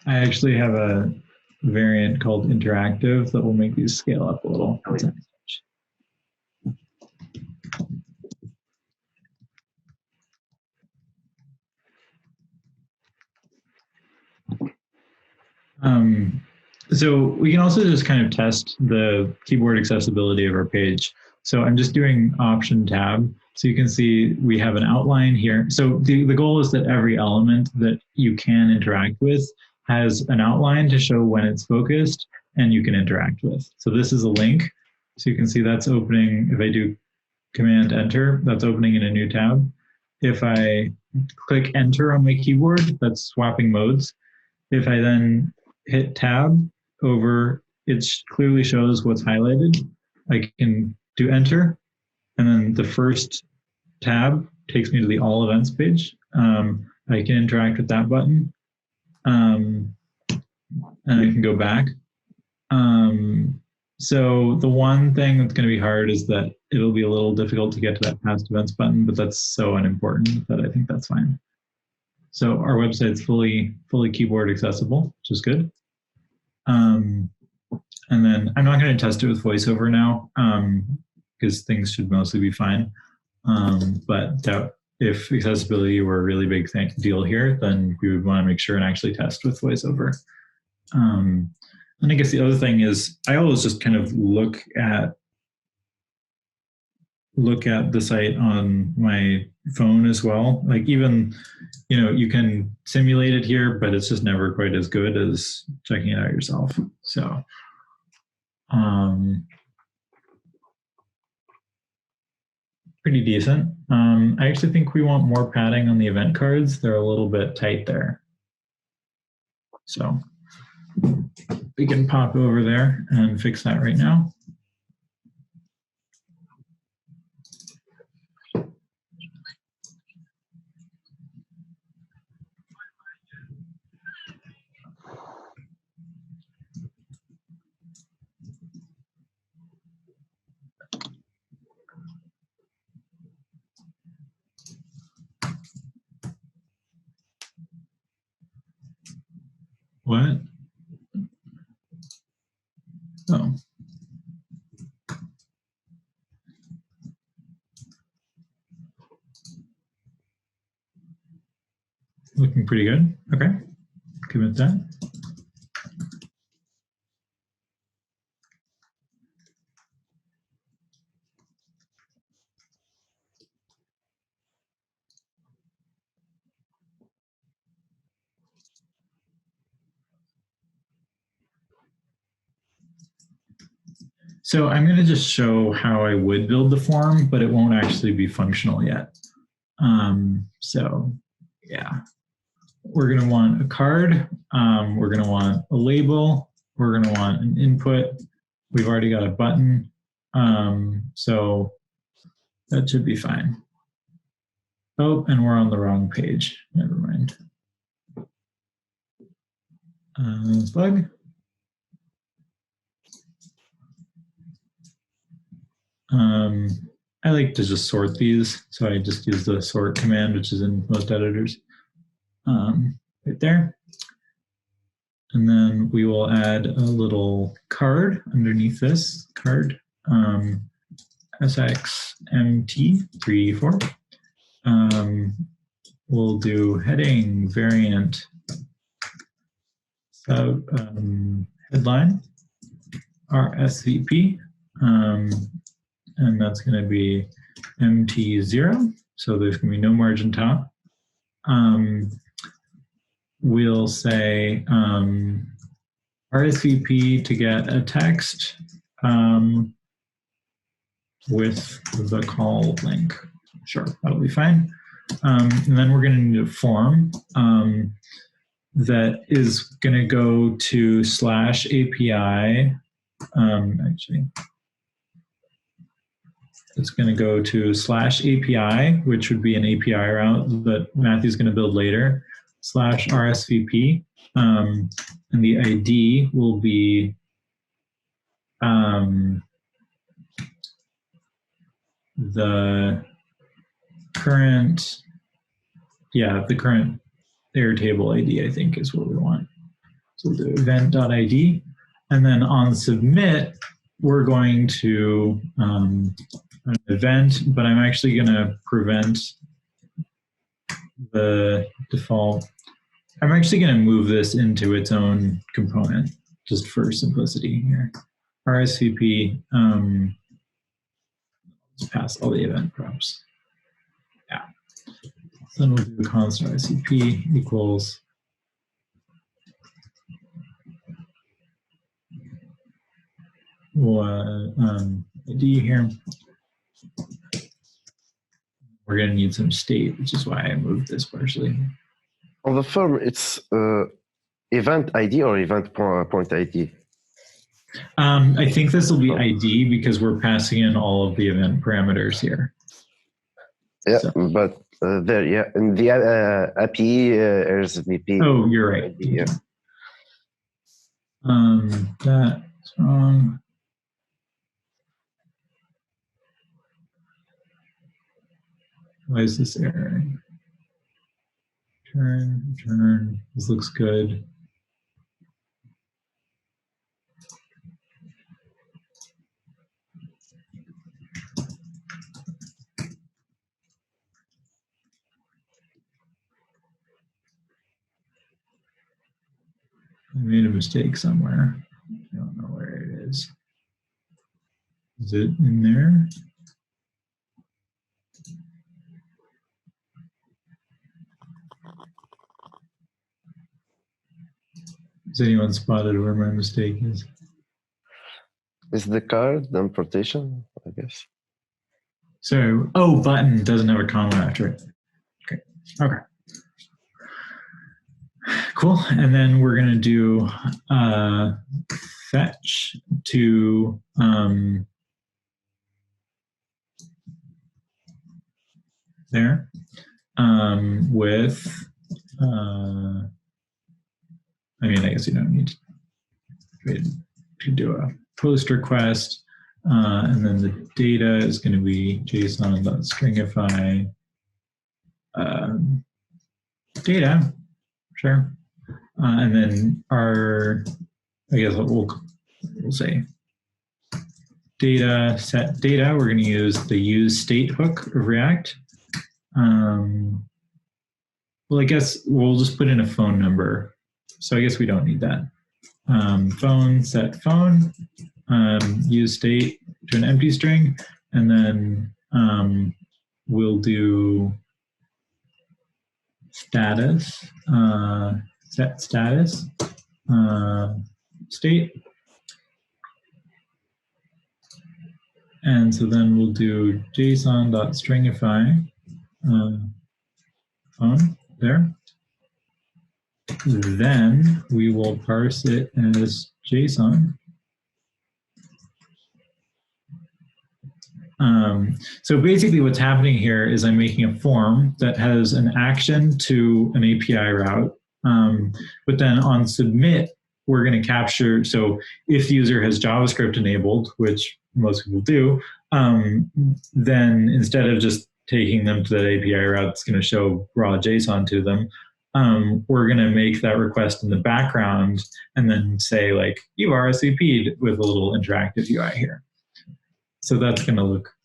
I actually have a variant called interactive that will make these scale up a little. So we can also just kind of test the keyboard accessibility of our page. So I'm just doing Option Tab. So you can see we have an outline here. So the goal is that every element that you can interact with has an outline to show when it's focused and you can interact with. So this is a link. So you can see that's opening. If I do Command Enter, that's opening in a new tab. If I click Enter on my keyboard, that's swapping modes. If I then hit Tab over, it clearly shows what's highlighted. I can do Enter, and then the first tab takes me to the All Events page. I can interact with that button, and I can go back. So the one thing that's going to be hard is that it'll be a little difficult to get to that Past Events button, but that's so unimportant that I think that's fine. So our website's fully keyboard accessible, which is good. And then I'm not going to test it with VoiceOver now because things should mostly be fine. But if accessibility were a really big deal here, then we would want to make sure and actually test with VoiceOver. And I guess the other thing is I always just kind of look at the site on my phone as well. Like even, you can simulate it here, but it's just never quite as good as checking it out yourself. So, pretty decent. I actually think we want more padding on the event cards. They're a little bit tight there. So we can pop over there and fix that right now. What? Oh. Looking pretty good. Okay. Commit that. So I'm going to just show how I would build the form, but it won't actually be functional yet. So yeah, we're going to want a card. We're going to want a label. We're going to want an input. We've already got a button. So that should be fine. Oh, and we're on the wrong page. Never mind. Bug. I like to just sort these. So I just use the sort command, which is in most editors. Right there. And then we will add a little card underneath this card, SXMT384. We'll do heading variant sub headline RSVP. And that's going to be MT0. So there's going to be no margin top. We'll say RSVP to get a text with the call link. Sure, that'll be fine. And then we're going to need a form that is going to go to /API. Actually, it's going to go to /API, which would be an API route that Matthew's going to build later, /RSVP. And the ID will be the current Airtable ID, I think, is what we want. So we'll do event.id. And then on submit, we're going to an event, but I'm actually going to prevent the default. I'm actually going to move this into its own component just for simplicity here. RSVP, let's pass all the event props. Yeah. Then we'll do const RSVP equals ID here. We're going to need some state, which is why I moved this partially. On the form, it's event ID or event point ID? I think this will be ID because we're passing in all of the event parameters here. Yeah, So. but there, yeah, in the API RSVP. Oh, you're right. ID, yeah. That's wrong. Why is this error? Return. This looks good. I made a mistake somewhere. I don't know where it is. Is it in there? Has anyone spotted where my mistake is? Is the card the importation, I guess? So, oh, button doesn't have a comma after it. Okay. Okay. Cool. And then we're going to do fetch to there with, I mean, I guess you don't need to do a post request. And then the data is going to be JSON.stringify data. Sure. And then our, I guess we'll say data set data. We're going to use the use state hook of React. Well, I guess we'll just put in a phone number. So I guess we don't need that. Phone set phone, use state to an empty string, and then we'll do status, set status, state. And so then we'll do JSON.stringify phone there. Then we will parse it as JSON. So basically what's happening here is I'm making a form that has an action to an API route. But then on submit, we're going to capture, so if the user has JavaScript enabled, which most people do, then instead of just taking them to that API route, it's going to show raw JSON to them. We're going to make that request in the background and then say like, you've RSVP'd with a little interactive UI here. So that's going to look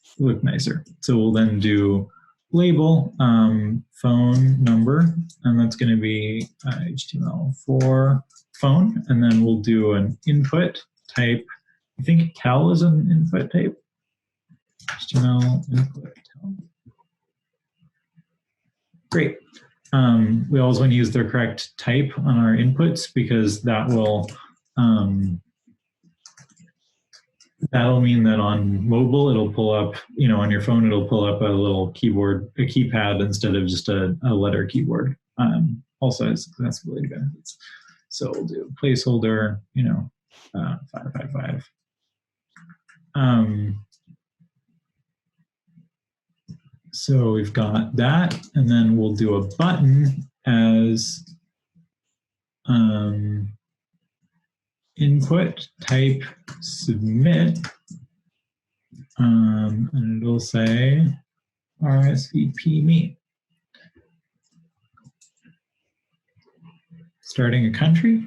nicer. So we'll then do label phone number, and that's going to be HTML for phone. And then we'll do an input type. I think tel is an input type. HTML input tel. Great. We always want to use the correct type on our inputs because that will that'll mean that on mobile it'll pull up, you know, on your phone it'll pull up a little keyboard, a keypad instead of just a letter keyboard. Also has accessibility benefits. So we'll do placeholder, you know, 555. So we've got that, and then we'll do a button as input type submit, and it'll say RSVP me. Starting a country,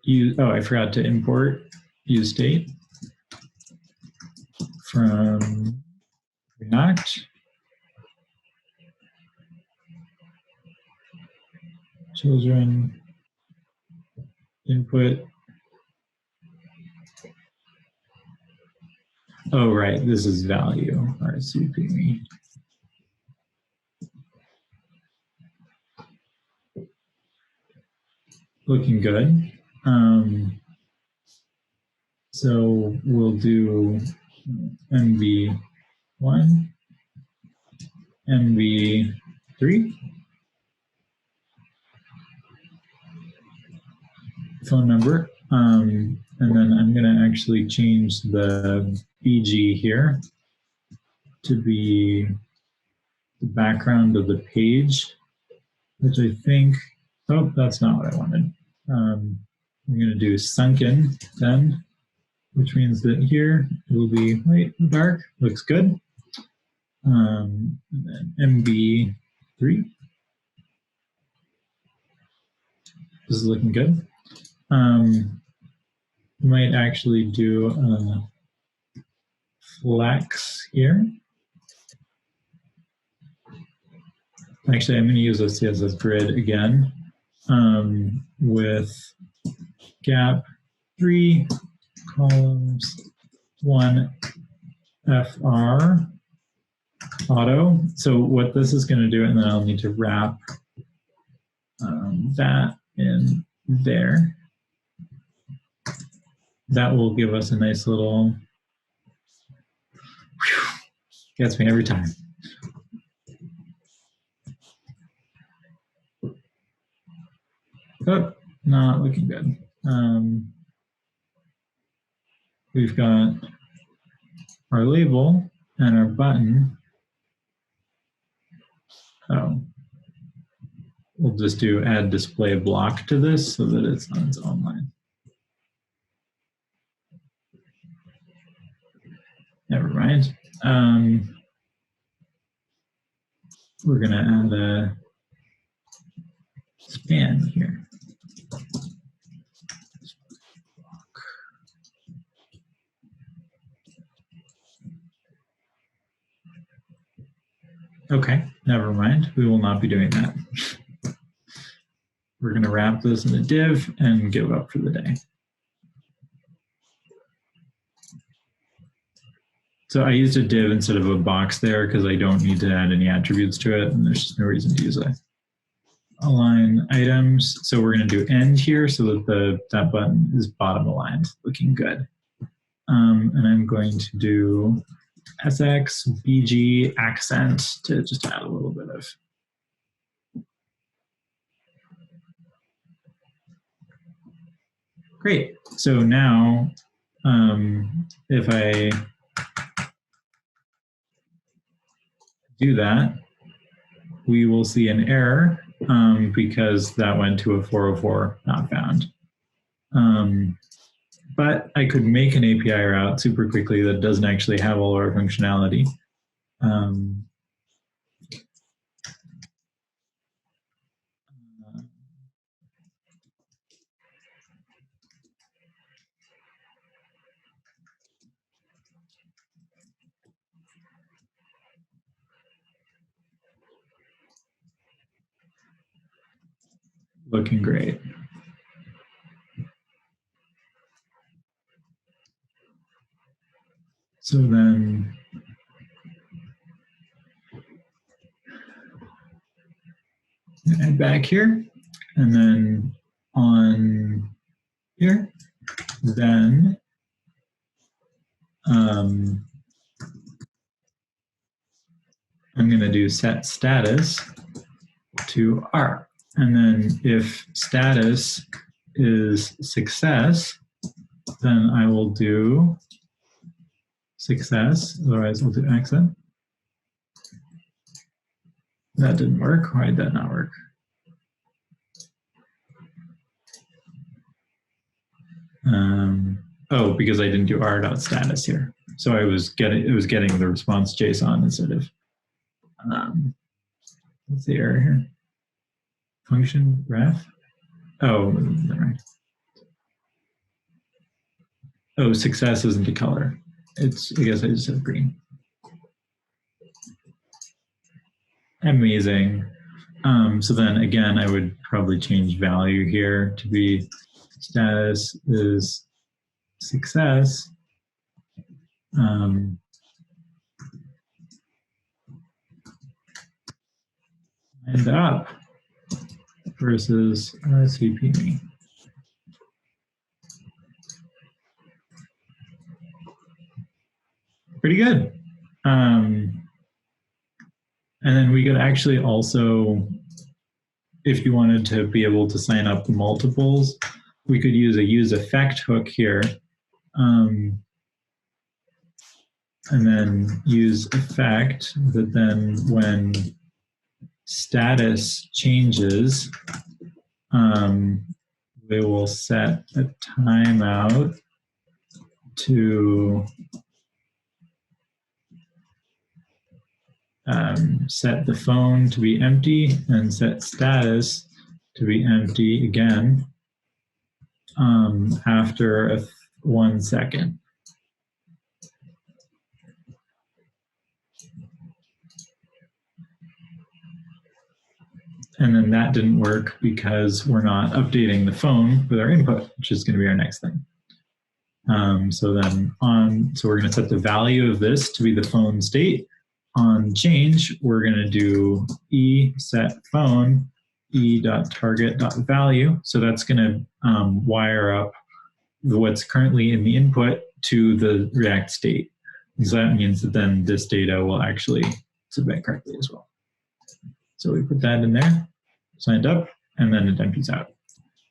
I forgot to import use state from React. Children input. Oh, right. This is value. RSVP. Looking good. So we'll do MV1, MV3, phone number. And then I'm going to actually change the BG here to be the background of the page, which I think, oh, that's not what I wanted. I'm going to do sunken then, which means that here it will be light and dark. Looks good. And then MB3. This is looking good. Might actually do a flex here. Actually, I'm going to use a CSS grid again with gap 3 columns 1 FR auto. So what this is going to do, and then I'll need to wrap that in there. That will give us a nice little, gets me every time. Oh, not looking good. We've got our label and our button. Oh, we'll just do add display block to this so that it's on its own line. Never mind. We're going to add a span here. Okay, never mind. We will not be doing that. We're going to wrap this in a div and give up for the day. So I used a div instead of a box there because I don't need to add any attributes to it, and there's just no reason to use a align items. So we're going to do end here so that that button is bottom aligned, looking good. And I'm going to do SX BG accent to just add a little bit of. Great. So now, if I do that, we will see an error because that went to a 404 not found. But I could make an API route super quickly that doesn't actually have all our functionality. Looking great. So then add back here, and then on here, then I'm going to do set status to R. And then if status is success, then I will do success, otherwise we'll do accent. That didn't work. Why did that not work? Oh, because I didn't do r.status here. So it was getting the response JSON instead of what's the error here? Function ref? Oh, never mind. Oh, success isn't a color. It's, I guess I just have green. Amazing. So then again, I would probably change value here to be status is success. And up versus RSVP me. Pretty good. And then we could actually also, if you wanted to be able to sign up the multiples, we could use a use effect hook here. And then use effect, but then when status changes, we will set a timeout to set the phone to be empty and set status to be empty again after 1 second. And then that didn't work because we're not updating the phone with our input, which is going to be our next thing. So we're going to set the value of this to be the phone state. On change, we're going to do set phone e.target.value. So that's going to wire up what's currently in the input to the React state. And so that means that then this data will actually submit correctly as well. So we put that in there, signed up, and then it empties out.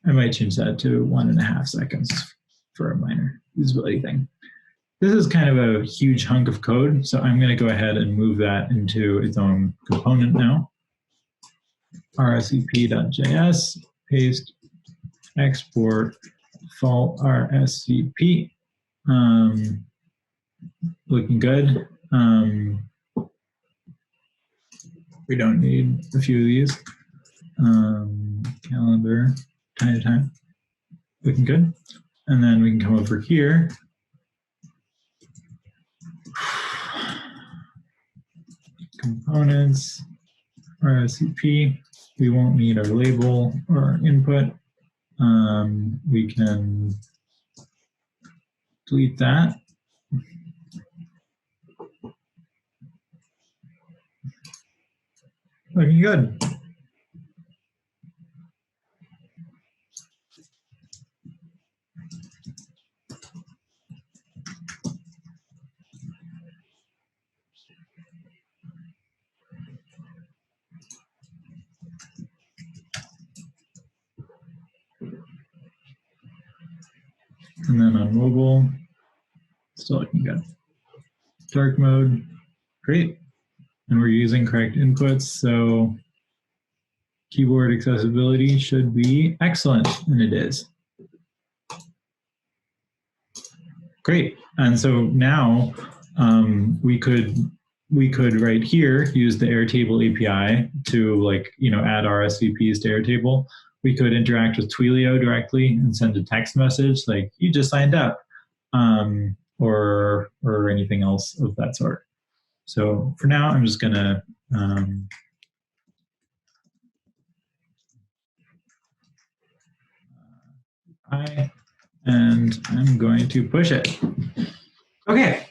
I might change that to 1.5 seconds for a minor usability thing. This is kind of a huge hunk of code, so I'm going to go ahead and move that into its own component now. rsvp.js, paste, export, default rsvp. Looking good. We don't need a few of these. Calendar, time. Looking good. And then we can come over here. Components, RSVP. We won't need our label or our input. We can delete that. Looking good. And then on mobile, still looking good. Dark mode, great. And we're using correct inputs, so keyboard accessibility should be excellent, and it is. Great. And so now we could right here use the Airtable API to add RSVPs to Airtable. We could interact with Twilio directly and send a text message like you just signed up, or anything else of that sort. So for now, I'm just gonna and I'm going to push it. Okay,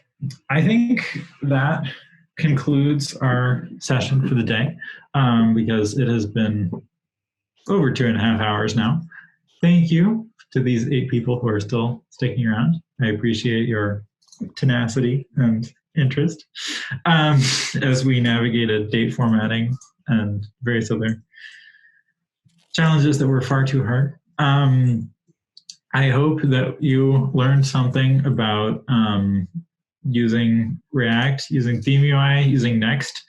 I think that concludes our session for the day because it has been over 2.5 hours now. Thank you to these 8 people who are still sticking around. I appreciate your tenacity and interest as we navigated date formatting and various other challenges that were far too hard. I hope that you learned something about using React, using Theme UI, using Next.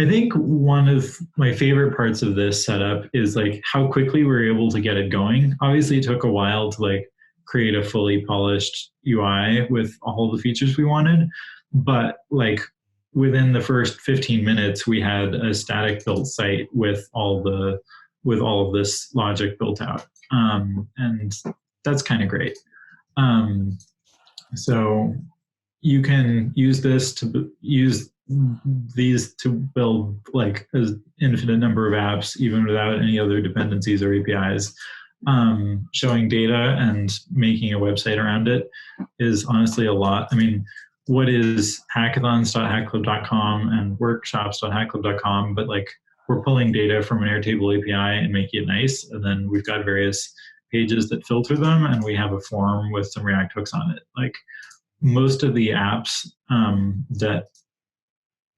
I think one of my favorite parts of this setup is how quickly we were able to get it going. Obviously, it took a while to create a fully polished UI with all the features we wanted, but within the first 15 minutes, we had a static built site with all of this logic built out, and that's kind of great. So you can use these to build like an infinite number of apps, even without any other dependencies or APIs. Showing data and making a website around it is honestly a lot. I mean, what is hackathons.hackclub.com and workshops.hackclub.com, but like we're pulling data from an Airtable API and making it nice. And then we've got various pages that filter them, and we have a form with some React hooks on it. Like most of the apps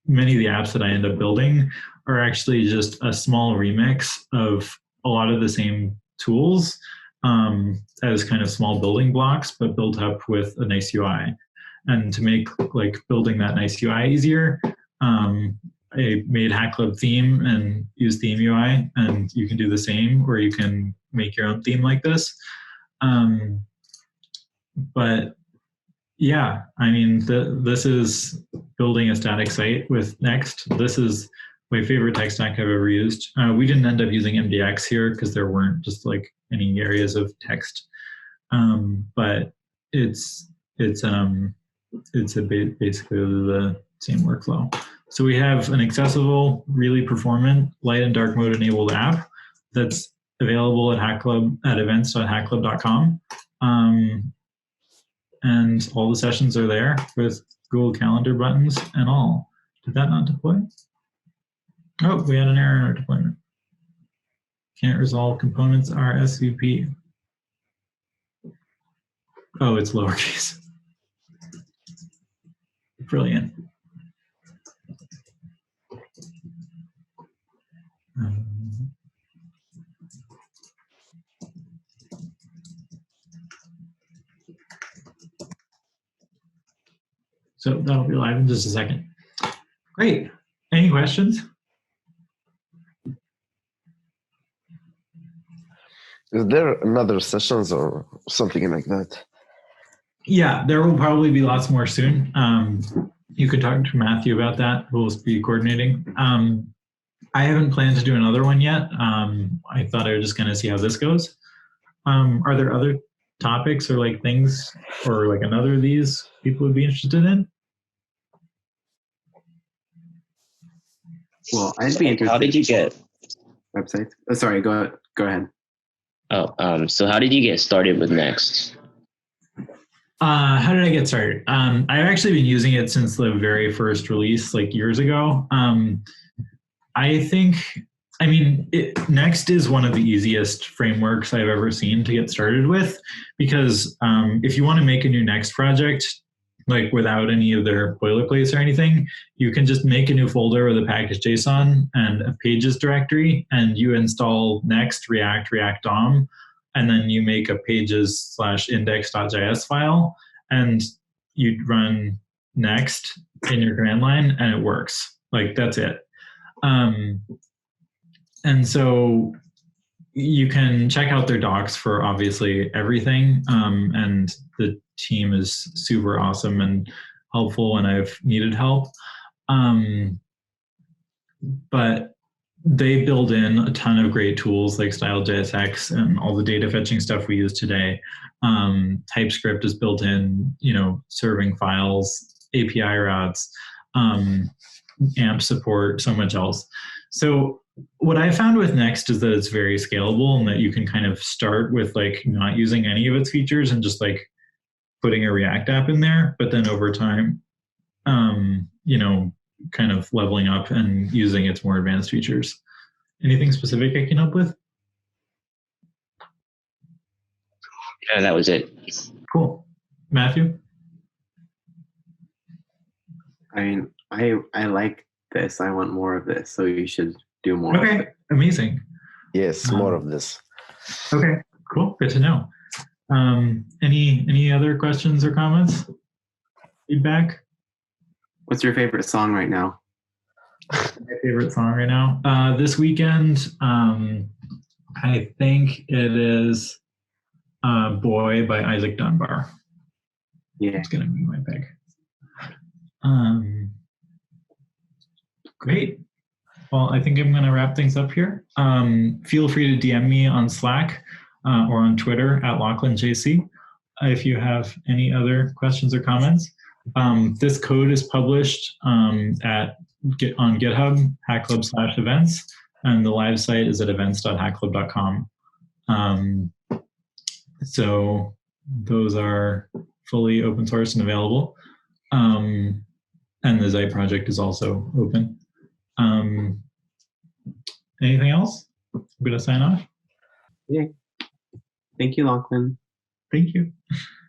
many of the apps that I end up building are actually just a small remix of a lot of the same tools as kind of small building blocks, but built up with a nice UI. And to make like building that nice UI easier, I made Hack Club theme and use theme UI, and you can do the same, or you can make your own theme like this. But yeah, I mean, this is building a static site with Next. This is my favorite tech stack I've ever used. We didn't end up using MDX here because there weren't just like any areas of text, but it's basically the same workflow. So we have an accessible, really performant, light and dark mode enabled app that's available at Hack Club at events.hackclub.com. And all the sessions are there with Google Calendar buttons and all. Did that not deploy? Oh, we had an error in our deployment. Can't resolve components are SVP. Oh, it's lowercase. Brilliant. So that'll be live in just a second. Great. Any questions? Is there another sessions or something like that? Yeah, there will probably be lots more soon. You could talk to Matthew about that, who will be coordinating. I haven't planned to do another one yet. I thought I was just going to see how this goes. Are there other topics or like things or like another of these people would be interested in? Well, I'd be interested. How did you get websites? Oh, sorry, go ahead. Oh, so how did you get started with Next? How did I get started? I've actually been using it since the very first release, like years ago. Next is one of the easiest frameworks I've ever seen to get started with, because if you want to make a new Next project, like without any of their boilerplates or anything, you can just make a new folder with a package.json and a pages directory, and you install Next, React DOM, and then you make a pages/index.js file, and you run Next in your command line, and it works. Like, that's it. And so you can check out their docs for obviously everything, and the team is super awesome and helpful when I've needed help. But they build in a ton of great tools like Style.jsx and all the data fetching stuff we use today. TypeScript is built in, serving files, API routes, AMP support, so much else. So what I found with Next is that it's very scalable, and that you can kind of start with like not using any of its features and just like putting a React app in there, but then over time, kind of leveling up and using its more advanced features. Anything specific I can help with? Yeah, that was it. Cool. Matthew? I mean, I like this. I want more of this, so you should do more. Okay, of it. amazing. Yes, more of this. Okay, cool. Good to know. Any other questions or comments? Feedback? What's your favorite song right now? My favorite song right now? This weekend, I think it is Boy by Isaac Dunbar. Yeah. It's going to be my pick. Great. Well, I think I'm going to wrap things up here. Feel free to DM me on Slack or on Twitter at LachlanJC. if you have any other questions or comments. This code is published on GitHub, hackclub/events, and the live site is at events.hackclub.com. So those are fully open source and available. And the Zeit project is also open. Anything else? I'm going to sign off. Yeah. Thank you, Lachlan. Thank you.